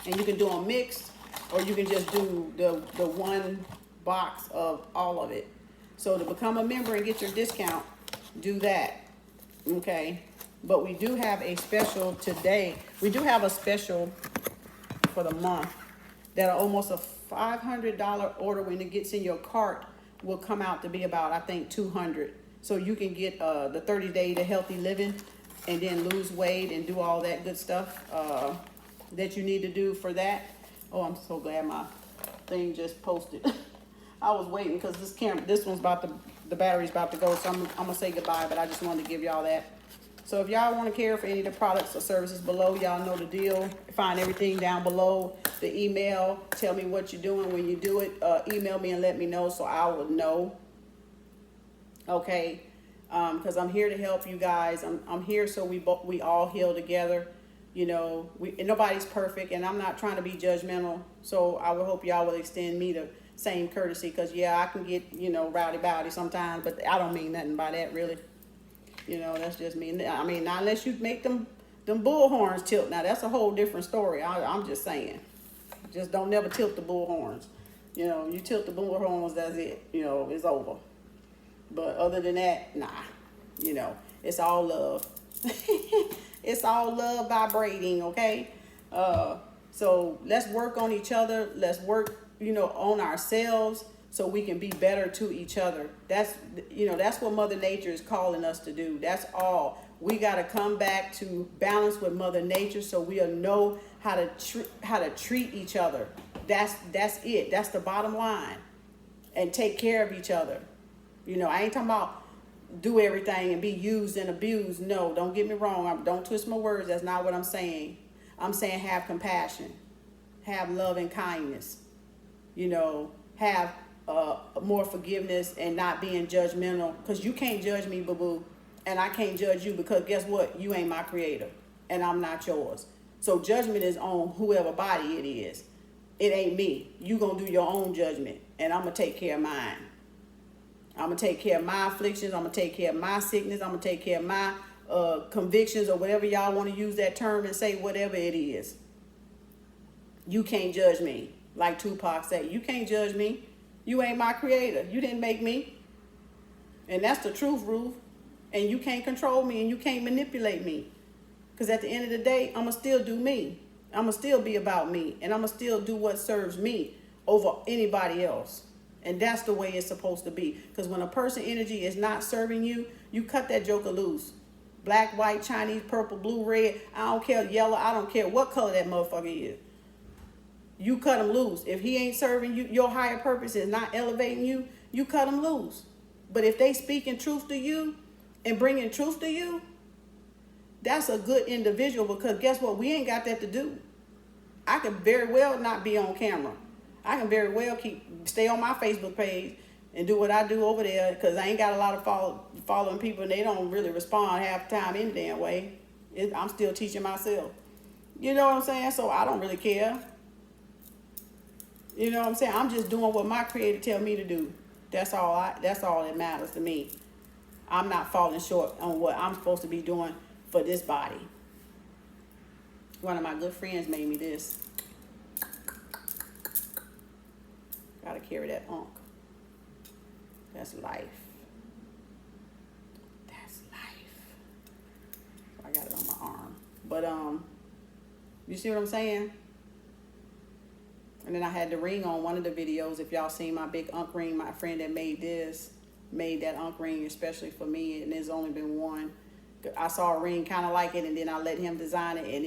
And you can do them mixed, or you can just do the one box of all of it. So to become a member and get your discount, do that. Okay. But we do have a special today. We do have a special for the month that are almost a $500 order when it gets in your cart will come out to be about, I think, $200. So you can get the 30-day to healthy living and then lose weight and do all that good stuff that you need to do for that. Oh, I'm so glad my thing just posted. I was waiting because this one's the battery's about to go, so I'm gonna say goodbye, but I just wanted to give y'all that. So if y'all want to care for any of the products or services below, y'all know the deal. Find everything down below. The email, tell me what you're doing when you do it. Email me and let me know so I will know. Okay, because I'm here to help you guys. I'm here so we all heal together. You know, and nobody's perfect, and I'm not trying to be judgmental. So I would hope y'all will extend me the same courtesy, because yeah, I can get, you know, rowdy sometimes, but I don't mean nothing by that really. You know, that's just me. I mean, not unless you make them bull horns tilt. Now, that's a whole different story. I'm just saying. Just don't never tilt the bull horns. You know, you tilt the bull horns, that's it. You know, it's over. But other than that, nah. You know, it's all love. It's all love vibrating, okay? So let's work on each other. Let's work, you know, on ourselves, so we can be better to each other. That's what Mother Nature is calling us to do. That's all. We got to come back to balance with Mother Nature, so we'll know how to treat each other. That's it. That's the bottom line. And take care of each other. You know, I ain't talking about do everything and be used and abused. No, don't get me wrong. Don't twist my words. That's not what I'm saying. I'm saying have compassion, have love and kindness. You know, have more forgiveness and not being judgmental, because you can't judge me, boo-boo, and I can't judge you, because guess what? You ain't my creator and I'm not yours. So judgment is on whoever body it is. It ain't me. You gonna do your own judgment, and I'm gonna take care of mine. I'm gonna take care of my afflictions. I'm gonna take care of my sickness. I'm gonna take care of my convictions, or whatever y'all want to use that term and say, whatever it is. You can't judge me. Like Tupac said, you can't judge me. You ain't my creator. You didn't make me. And that's the truth, Ruth. And you can't control me, and you can't manipulate me. Because at the end of the day, I'm going to still do me. I'm going to still be about me. And I'm going to still do what serves me over anybody else. And that's the way it's supposed to be. Because when a person energy is not serving you, you cut that joker loose. Black, white, Chinese, purple, blue, red. I don't care, yellow. I don't care what color that motherfucker is. You cut him loose. If he ain't serving you, your higher purpose is not elevating you, you cut him loose. But if they speaking truth to you and bringing truth to you, that's a good individual, because guess what? We ain't got that to do. I could very well not be on camera. I can very well stay on my Facebook page and do what I do over there, because I ain't got a lot of following people, and they don't really respond half the time any damn way. I'm still teaching myself. You know what I'm saying? So I don't really care. You know what I'm saying? I'm just doing what my creator tell me to do. That's all that matters to me. I'm not falling short on what I'm supposed to be doing for this body. One of my good friends made me this. Gotta carry that unk. That's life. That's life. So I got it on my arm. But you see what I'm saying? And then I had the ring on one of the videos. If y'all seen my big unk ring, my friend that made that unk ring especially for me, and there's only been one. I saw a ring kind of like it, and then I let him design it, and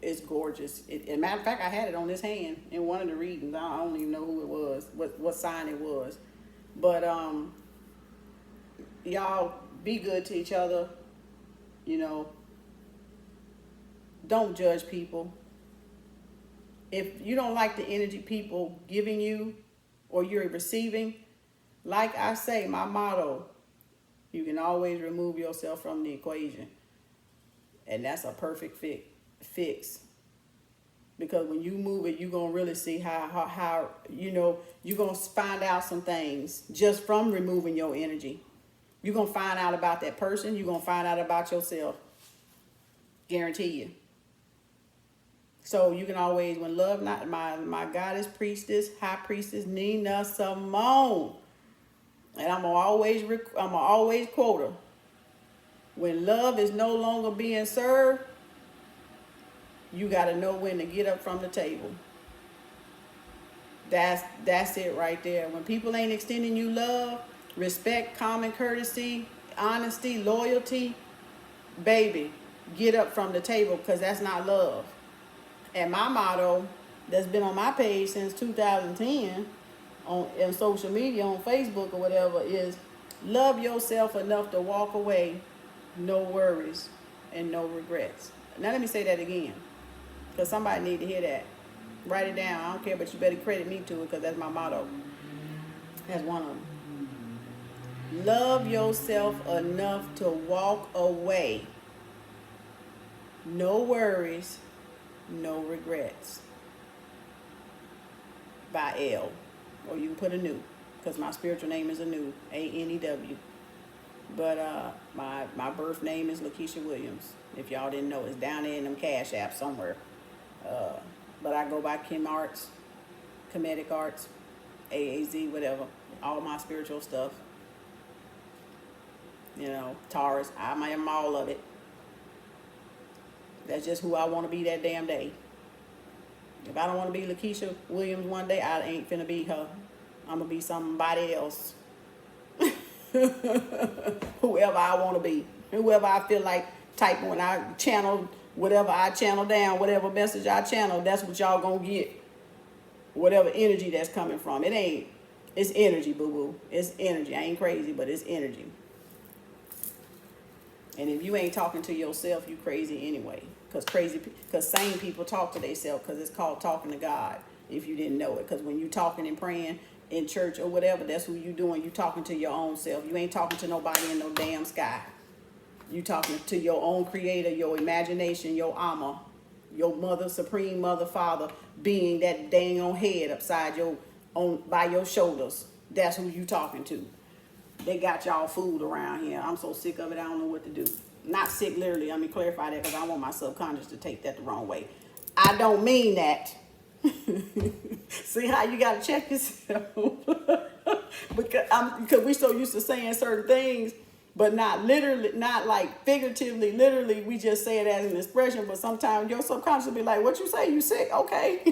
it's gorgeous. As a matter of fact, I had it on this hand in one of the readings. I don't even know who it was, what sign it was. But y'all be good to each other. You know, don't judge people. If you don't like the energy people giving you, or you're receiving, like I say, my motto, you can always remove yourself from the equation. And that's a perfect fix. Because when you move it, you're going to really see how you're going to find out some things just from removing your energy. You're going to find out about that person. You're going to find out about yourself. Guarantee you. So you can always, when love, not my goddess, priestess, high priestess, Nina Simone. And I'm going to always quote her. When love is no longer being served, you got to know when to get up from the table. That's it right there. When people ain't extending you love, respect, common courtesy, honesty, loyalty, baby, get up from the table, because that's not love. And my motto that's been on my page since 2010 on social media, on Facebook or whatever, is love yourself enough to walk away, no worries and no regrets. Now let me say that again, because somebody need to hear that. Write it down. I don't care, but you better credit me to it, because that's my motto. That's one of them. Love yourself enough to walk away, no worries, no regrets. By L, or you can put Anu, because my spiritual name is Anu, Anew. But my birth name is Lakeisha Williams. If y'all didn't know, it's down there in them cash apps somewhere. But I go by KemArts, kemeticarts, AAZ, whatever. All my spiritual stuff. Taurus. I am all of it. That's just who I want to be that damn day. If I don't want to be Lakeisha Williams one day, I ain't finna be her. I'm going to be somebody else. Whoever I want to be. Whoever I feel like typing when I channel, whatever I channel down, whatever message I channel, that's what y'all going to get. Whatever energy that's coming from. It's energy, boo-boo. It's energy. I ain't crazy, but it's energy. And if you ain't talking to yourself, you crazy anyway. Because sane people talk to themselves, because it's called talking to God, if you didn't know it. Because when you talking and praying in church or whatever, that's who you doing. You talking to your own self. You ain't talking to nobody in no damn sky. You talking to your own creator, your imagination, your Amma, your mother, supreme mother, father, being that dang on head upside by your shoulders. That's who you talking to. They got y'all food around here. I'm so sick of it, I don't know what to do. Not sick literally, let me clarify that, because I want my subconscious to take that the wrong way. I don't mean that. See how you got to check yourself? Because we so used to saying certain things, but not literally, not like figuratively, literally, we just say it as an expression, but sometimes your subconscious will be like, what you say, you sick? Okay.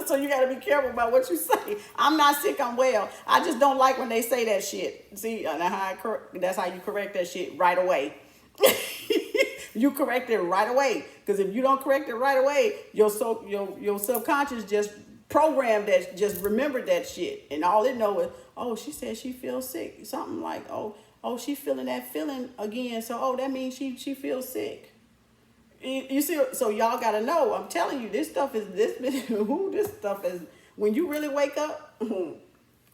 So you got to be careful about what you say. I'm not sick, I'm well. I just don't like when they say that shit. See, that's how you correct that shit right away. You correct it right away. Because if you don't correct it right away, your subconscious just programmed that, just remembered that shit. And all it know is, oh, she said she feels sick. Something like, oh, she feeling that feeling again. So, that means she feels sick. You see, so y'all got to know, I'm telling you, this stuff is, when you really wake up,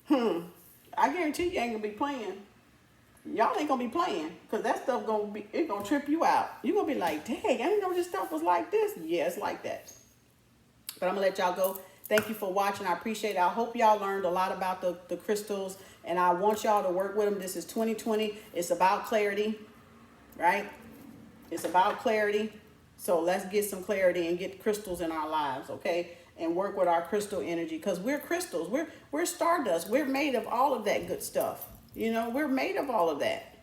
I guarantee you ain't going to be playing. Y'all ain't going to be playing, because that stuff it's going to trip you out. You're going to be like, dang, I didn't know this stuff was like this. Yeah, it's like that. But I'm going to let y'all go. Thank you for watching. I appreciate it. I hope y'all learned a lot about the crystals, and I want y'all to work with them. This is 2020. It's about clarity, right? It's about clarity. So let's get some clarity and get crystals in our lives, okay? And work with our crystal energy, because we're crystals. We're stardust. We're made of all of that good stuff. We're made of all of that.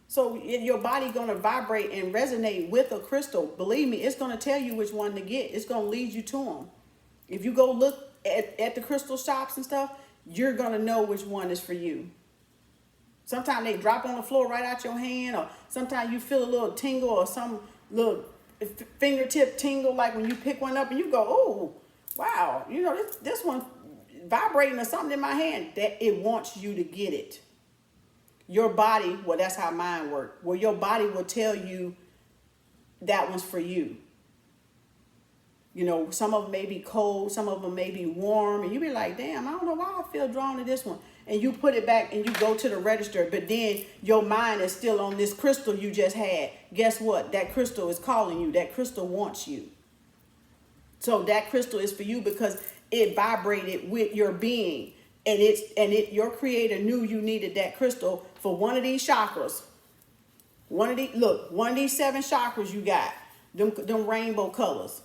So your body going to vibrate and resonate with a crystal. Believe me, it's going to tell you which one to get. It's going to lead you to them. If you go look at the crystal shops and stuff, you're going to know which one is for you. Sometimes they drop on the floor right out your hand, or sometimes you feel a little tingle or some little fingertip tingle, like when you pick one up and you go, oh, wow, this one vibrating or something in my hand, that it wants you to get it. Your body, well, that's how mine works. Well, your body will tell you that one's for you. You know, some of them may be cold, some of them may be warm, and you be like, damn, I don't know why I feel drawn to this one. And you put it back and you go to the register, but then your mind is still on this crystal you just had. Guess what? That crystal is calling you. That crystal wants you. So that crystal is for you because it vibrated with your being. And your creator knew you needed that crystal for one of these chakras. One of these 7 chakras you got. Them rainbow colors.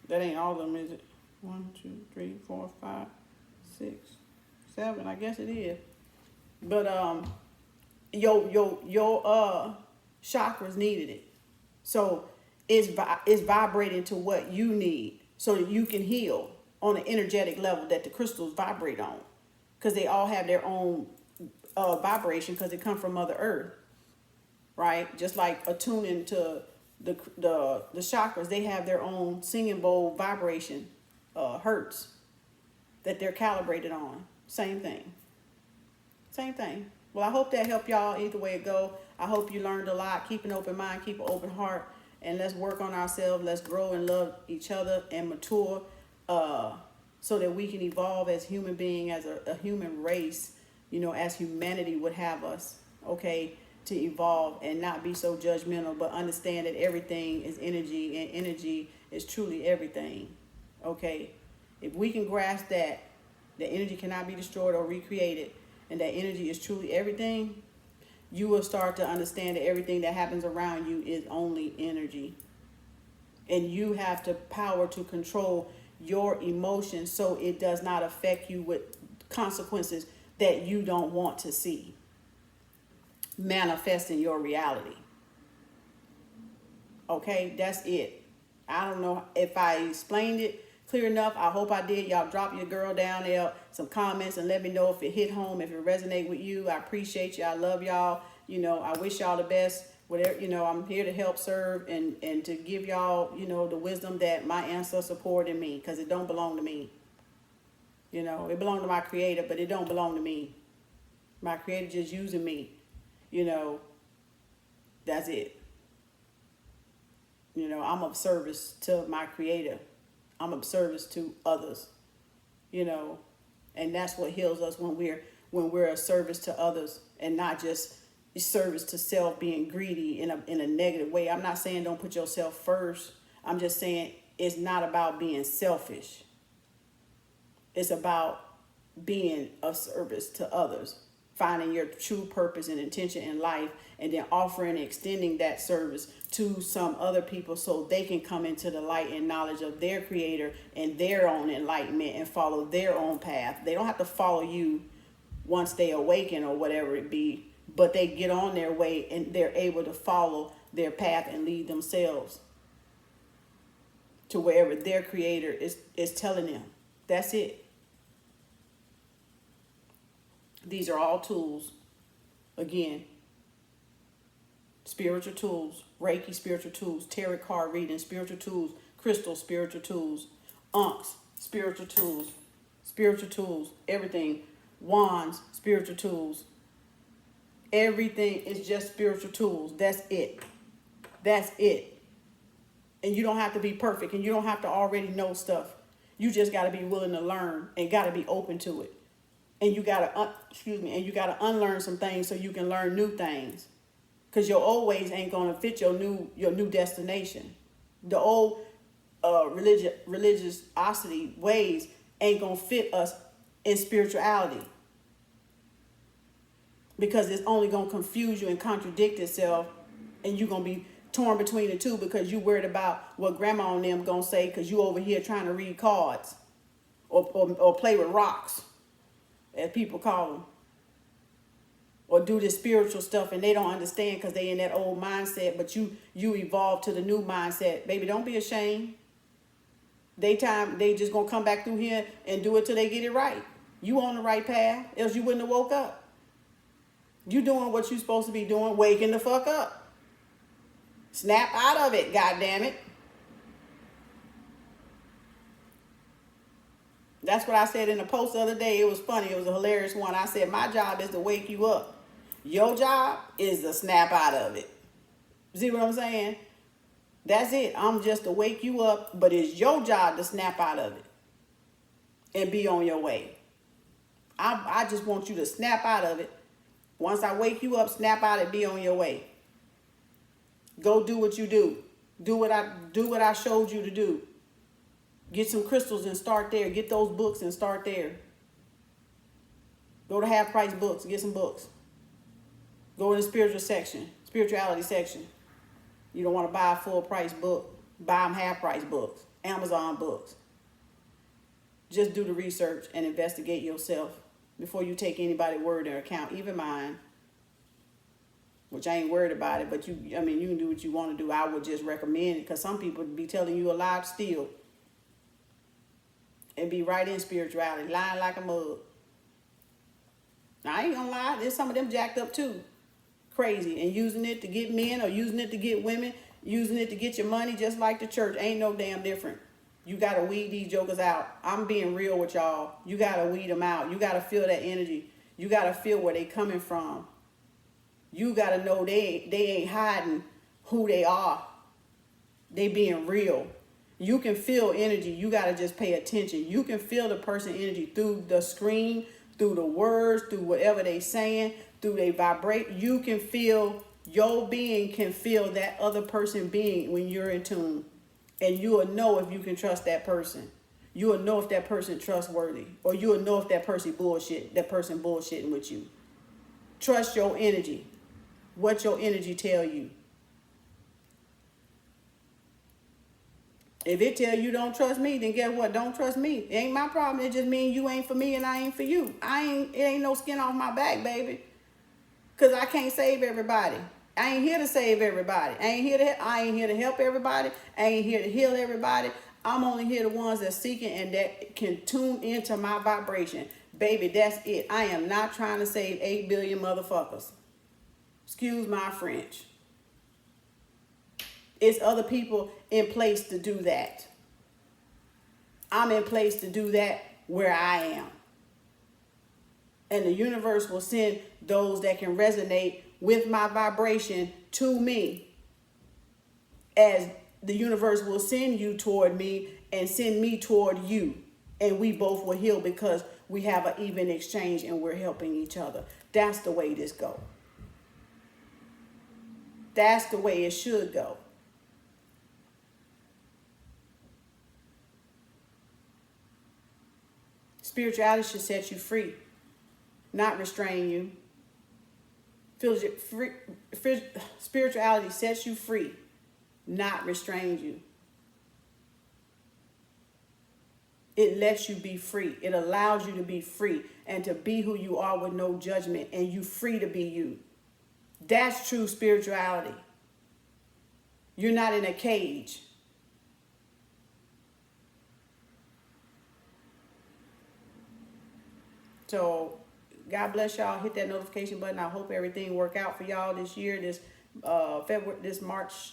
That ain't all of them, is it? 1, 2, 3, 4, 5, 6, 7. I guess it is. But your chakras needed it. So it's vibrating to what you need so that you can heal on an energetic level that the crystals vibrate on. Because they all have their own vibration because they come from Mother Earth. Right? Just like attuning to the chakras, they have their own singing bowl vibration hertz that they're calibrated on. Same thing. Well, I hope that helped y'all either way it go. I hope you learned a lot. Keep an open mind, keep an open heart, and let's work on ourselves. Let's grow and love each other and mature so that we can evolve as human beings, as a human race, you know, as humanity would have us, okay, to evolve and not be so judgmental, but understand that everything is energy and energy is truly everything, okay? If we can grasp that energy cannot be destroyed or recreated and that energy is truly everything, you will start to understand that everything that happens around you is only energy. And you have the power to control your emotions so it does not affect you with consequences that you don't want to see manifest in your reality. Okay, that's it. I don't know if I explained it clear enough. I hope I did. Y'all drop your girl down there some comments and let me know if it hit home, if it resonate with you. I appreciate you. I love y'all. You know, I wish y'all the best. Whatever, you know, I'm here to help serve and to give y'all, you know, the wisdom that my ancestors poured in me, because it don't belong to me. You know, it belongs to my creator, but it don't belong to me. My creator just using me. You know, that's it. You know, I'm of service to my creator. I'm of service to others. You know, and that's what heals us when we're a service to others and not just service to self, being greedy in a negative way. I'm not saying don't put yourself first. I'm just saying it's not about being selfish. It's about being of service to others, finding your true purpose and intention in life, and then offering and extending that service to some other people so they can come into the light and knowledge of their creator and their own enlightenment and follow their own path. They don't have to follow you once they awaken or whatever it be, but they get on their way and they're able to follow their path and lead themselves to wherever their creator is telling them. That's it. These are all tools. Again, spiritual tools, Reiki spiritual tools, tarot card reading spiritual tools, crystal spiritual tools, unks spiritual tools, everything, wands spiritual tools. Everything is just spiritual tools. That's it. That's it. And you don't have to be perfect, and you don't have to already know stuff. You just got to be willing to learn and got to be open to it. And you got to unlearn some things so you can learn new things. Because your old ways ain't going to fit your new destination. The old religiosity ways ain't going to fit us in spirituality. Because it's only going to confuse you and contradict itself. And you're going to be torn between the two because you worried about what grandma and them going to say because you over here trying to read cards or play with rocks, as people call them. Or do this spiritual stuff and they don't understand because they in that old mindset, but you evolve to the new mindset. Baby, don't be ashamed. They just going to come back through here and do it till they get it right. You on the right path, else you wouldn't have woke up. You doing what you supposed to be doing, waking the fuck up. Snap out of it, goddammit. That's what I said in the post the other day. It was funny. It was a hilarious one. I said, my job is to wake you up. Your job is to snap out of it. See what I'm saying? That's it. I'm just to wake you up, but it's your job to snap out of it and be on your way. I just want you to snap out of it. Once I wake you up, snap out and be on your way. Go do what you do. Do what I showed you to do. Get some crystals and start there. Get those books and start there. Go to half price books. Get some books. Go in the spirituality section. You don't want to buy a full price book. Buy them half price books. Amazon books. Just do the research and investigate yourself before you take anybody's word or account, even mine. Which I ain't worried about it, but you can do what you want to do. I would just recommend it because some people be telling you a lie still. And be right in spirituality, lying like a mug. Now, I ain't gonna lie, there's some of them jacked up too. Crazy. And using it to get men or using it to get women, using it to get your money just like the church. Ain't no damn different. You gotta weed these jokers out. I'm being real with y'all. You gotta weed them out. You gotta feel that energy. You gotta feel where they coming from. You gotta know they ain't hiding who they are. They being real. You can feel energy. You gotta just pay attention. You can feel the person energy through the screen, through the words, through whatever they saying, through they vibrate. You can feel, your being can feel that other person being when you're in tune. And you will know if you can trust that person. You will know if that person trustworthy. Or you will know if that person bullshitting with you. Trust your energy. What your energy tell you. If it tell you don't trust me, then guess what? Don't trust me. It ain't my problem. It just means you ain't for me and I ain't for you. It ain't no skin off my back, baby. Because I can't save everybody. I ain't here to save everybody. I ain't here to help everybody. I ain't here to heal everybody. I'm only here the ones that's seeking and that can tune into my vibration. Baby, that's it. I am not trying to save 8 billion motherfuckers. Excuse my French. It's other people in place to do that. I'm in place to do that where I am. And the universe will send those that can resonate with my vibration to me. As the universe will send you toward me and send me toward you. And we both will heal because we have an even exchange and we're helping each other. That's the way this goes. That's the way it should go. Spirituality should set you free, not restrain you. Spirituality sets you free, not restrains you. It lets you be free. It allows you to be free and to be who you are with no judgment, and you free to be you. That's true spirituality. You're not in a cage. So God bless y'all. Hit that notification button. I hope everything work out for y'all this year. This March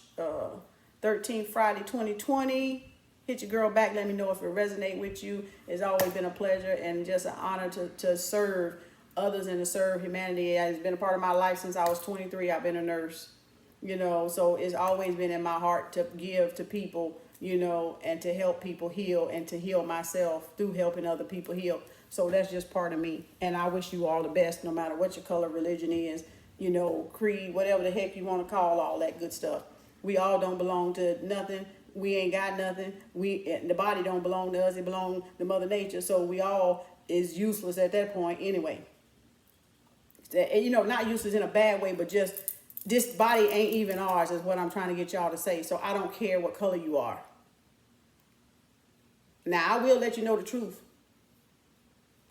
13th, Friday, 2020. Hit your girl back. Let me know if it resonate with you. It's always been a pleasure and just an honor to serve others and to serve humanity. It's been a part of my life since I was 23. I've been a nurse, so it's always been in my heart to give to people, and to help people heal and to heal myself through helping other people heal. So that's just part of me. And I wish you all the best, no matter what your color, religion is, creed, whatever the heck you want to call all that good stuff. We all don't belong to nothing. We ain't got nothing. The body don't belong to us. It belongs to Mother Nature. So we all is useless at that point anyway. Not useless in a bad way, but just this body ain't even ours is what I'm trying to get y'all to say. So I don't care what color you are. Now, I will let you know the truth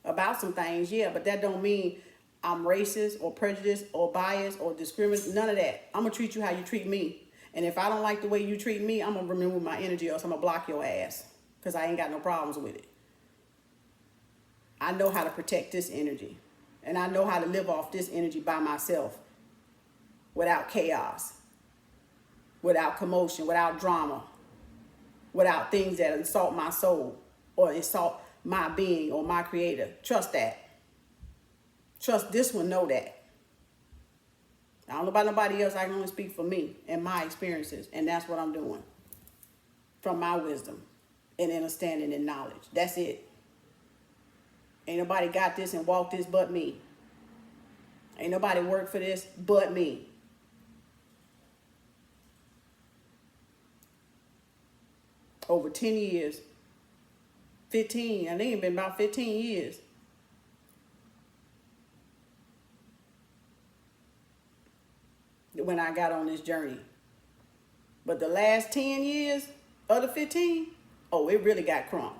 about some things, yeah, but that don't mean I'm racist or prejudiced or biased or discriminatory. None of that. I'm going to treat you how you treat me. And if I don't like the way you treat me, I'm going to remove my energy or else I'm going to block your ass because I ain't got no problems with it. I know how to protect this energy. And I know how to live off this energy by myself without chaos, without commotion, without drama, without things that insult my soul or insult my being or my creator. Trust that. Trust this one, know that. I don't know about nobody else. I can only speak for me and my experiences. And that's what I'm doing. From my wisdom and understanding and knowledge. That's it. Ain't nobody got this and walked this but me. Ain't nobody worked for this but me. Over 10 years. 15. I think it's been about 15 years. When I got on this journey. But the last 10 years of the 15, oh, it really got crunk.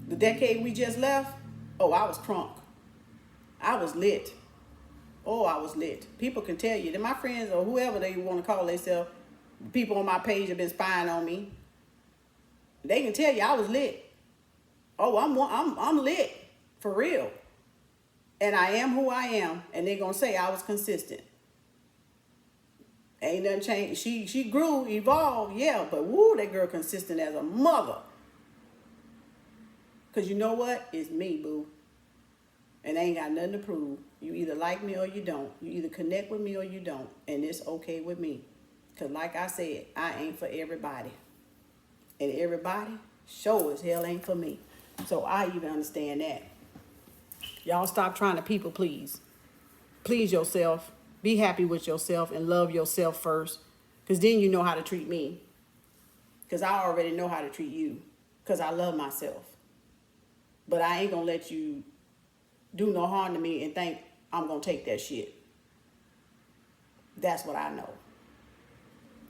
The decade we just left, oh, I was crunk. I was lit. Oh, I was lit. People can tell you that my friends or whoever they want to call themselves, people on my page have been spying on me. They can tell you I was lit. Oh, I'm lit for real. And I am who I am, and they're gonna say I was consistent. Ain't nothing changed. She grew, evolved, yeah, but woo, that girl consistent as a mother. Cause you know what? It's me, boo. And I ain't got nothing to prove. You either like me or you don't. You either connect with me or you don't. And it's okay with me. Cause like I said, I ain't for everybody. And everybody sure as hell ain't for me. So I even understand that. Y'all stop trying to people please. Please yourself. Be happy with yourself and love yourself first. Because then you know how to treat me. Because I already know how to treat you. Because I love myself. But I ain't going to let you do no harm to me and think I'm going to take that shit. That's what I know.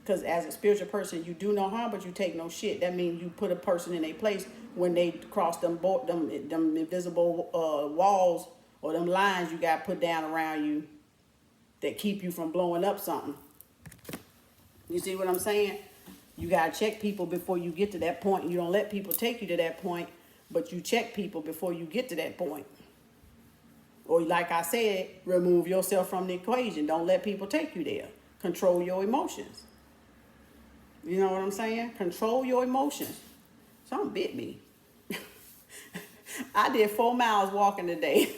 Because as a spiritual person, you do no harm, but you take no shit. That means you put a person in a place when they cross them invisible walls or them lines you got put down around you that keep you from blowing up something. You see what I'm saying? You got to check people before you get to that point. You don't let people take you to that point, but you check people before you get to that point. Or like I said, remove yourself from the equation. Don't let people take you there. Control your emotions. You know what I'm saying? Control your emotions. Something bit me. I did 4 miles walking today.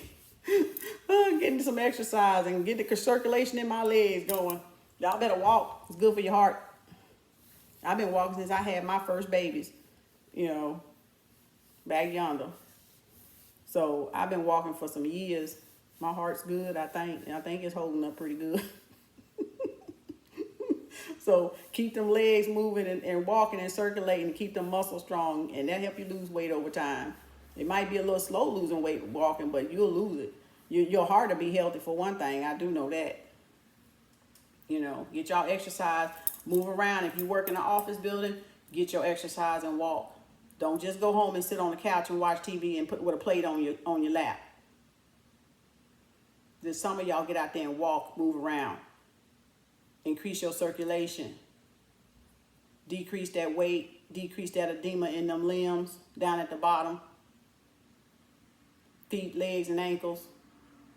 Getting some exercise and get the circulation in my legs going. Y'all better walk. It's good for your heart. I've been walking since I had my first babies, you know, back yonder. So I've been walking for some years. My heart's good, I think. And I think it's holding up pretty good. So keep them legs moving and walking and circulating. Keep them muscles strong. And that help you lose weight over time. It might be a little slow losing weight walking, but you'll lose it. Your heart will be healthy for one thing. I do know that. You know, get y'all exercise. Move around. If you work in an office building, get your exercise and walk. Don't just go home and sit on the couch and watch TV and put with a plate on your lap. There's some of y'all get out there and walk, move around. Increase your circulation. Decrease that weight. Decrease that edema in them limbs down at the bottom. Feet, legs, and ankles.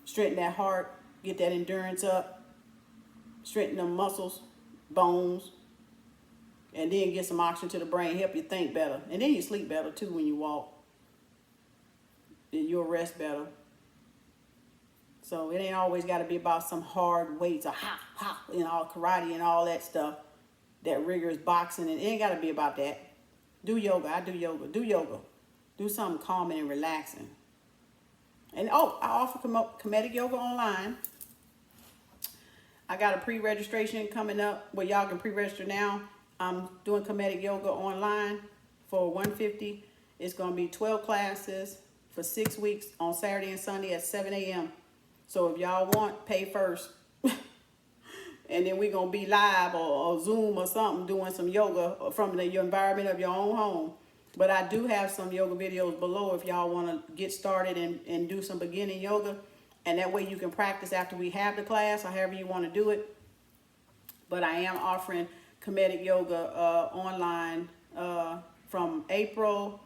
Straighten that heart. Get that endurance up. Straighten them muscles, bones. And then get some oxygen to the brain. Help you think better. And then you sleep better too when you walk. Then you'll rest better. So it ain't always got to be about some hard weights or you know, karate and all that stuff. That rigorous boxing. And it ain't got to be about that. Do yoga. I do yoga. Do yoga. Do something calming and relaxing. And oh, I offer Kemetic Yoga online. I got a pre-registration coming up where y'all can pre-register now. I'm doing Kemetic Yoga online for $150. It's going to be 12 classes for 6 weeks on Saturday and Sunday at 7 a.m. So if y'all want, pay first. And then we're going to be live or Zoom or something doing some yoga from your environment of your own home. But I do have some yoga videos below if y'all want to get started and do some beginning yoga. And that way you can practice after we have the class or however you want to do it. But I am offering Kemetic Yoga online from April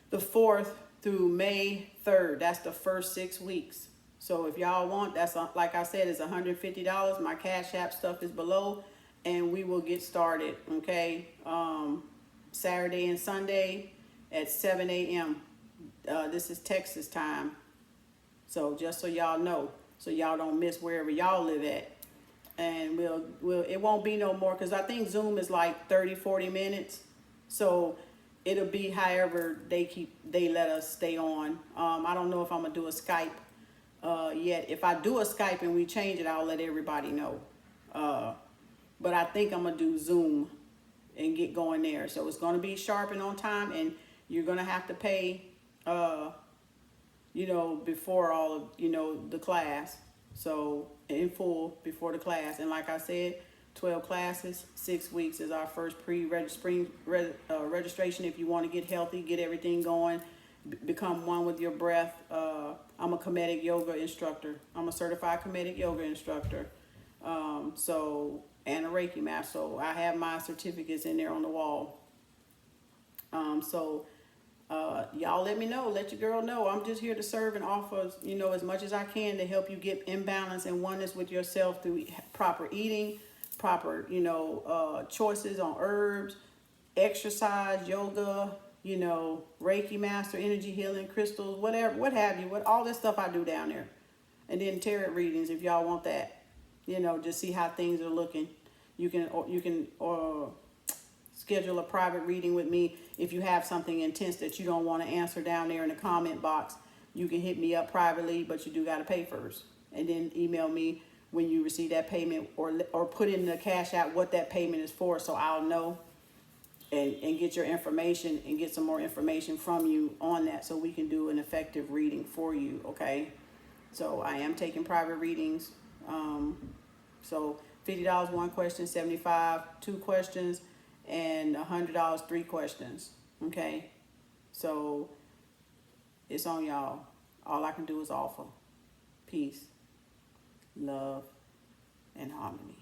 the 4th through May 3rd. That's the first 6 weeks. So if y'all want, that's like I said, it's $150. My Cash App stuff is below. And we will get started, okay? Saturday and Sunday at 7 a.m. This is Texas time. So just so y'all know, so y'all don't miss wherever y'all live at. and we'll it won't be no more, because I think Zoom is like 30-40 minutes, so it'll be however they let us stay on. I don't know if I'm gonna do a Skype yet. If I do a Skype and we change it, I'll let everybody know. But I think I'm gonna do Zoom and get going there. So it's gonna be sharp and on time, and you're gonna have to pay you know, before all of, you know, the class. So in full before the class. And like I said, 12 classes, 6 weeks is our first registration. If you want to get healthy, get everything going, become one with your breath. I'm a Kemetic yoga instructor. I'm a certified Kemetic yoga instructor. And a Reiki master. So I have my certificates in there on the wall. Y'all let me know, let your girl know. I'm just here to serve and offer, you know, as much as I can to help you get in balance and oneness with yourself through proper eating, proper, you know, choices on herbs, exercise, yoga, you know, Reiki master, energy healing, crystals, whatever, what have you, what all this stuff I do down there. And then tarot readings if y'all want that, you know, just see how things are looking. You can schedule a private reading with me. If you have something intense that you don't want to answer down there in the comment box, you can hit me up privately, but you do got to pay first. And then email me when you receive that payment, or put in the cash out what that payment is for, so I'll know, and get your information and get some more information from you on that, so we can do an effective reading for you, okay? So I am taking private readings. So $50 one question, $75 two questions, and $100 3 questions. Okay, so it's on y'all. All I can do is offer peace, love, and harmony.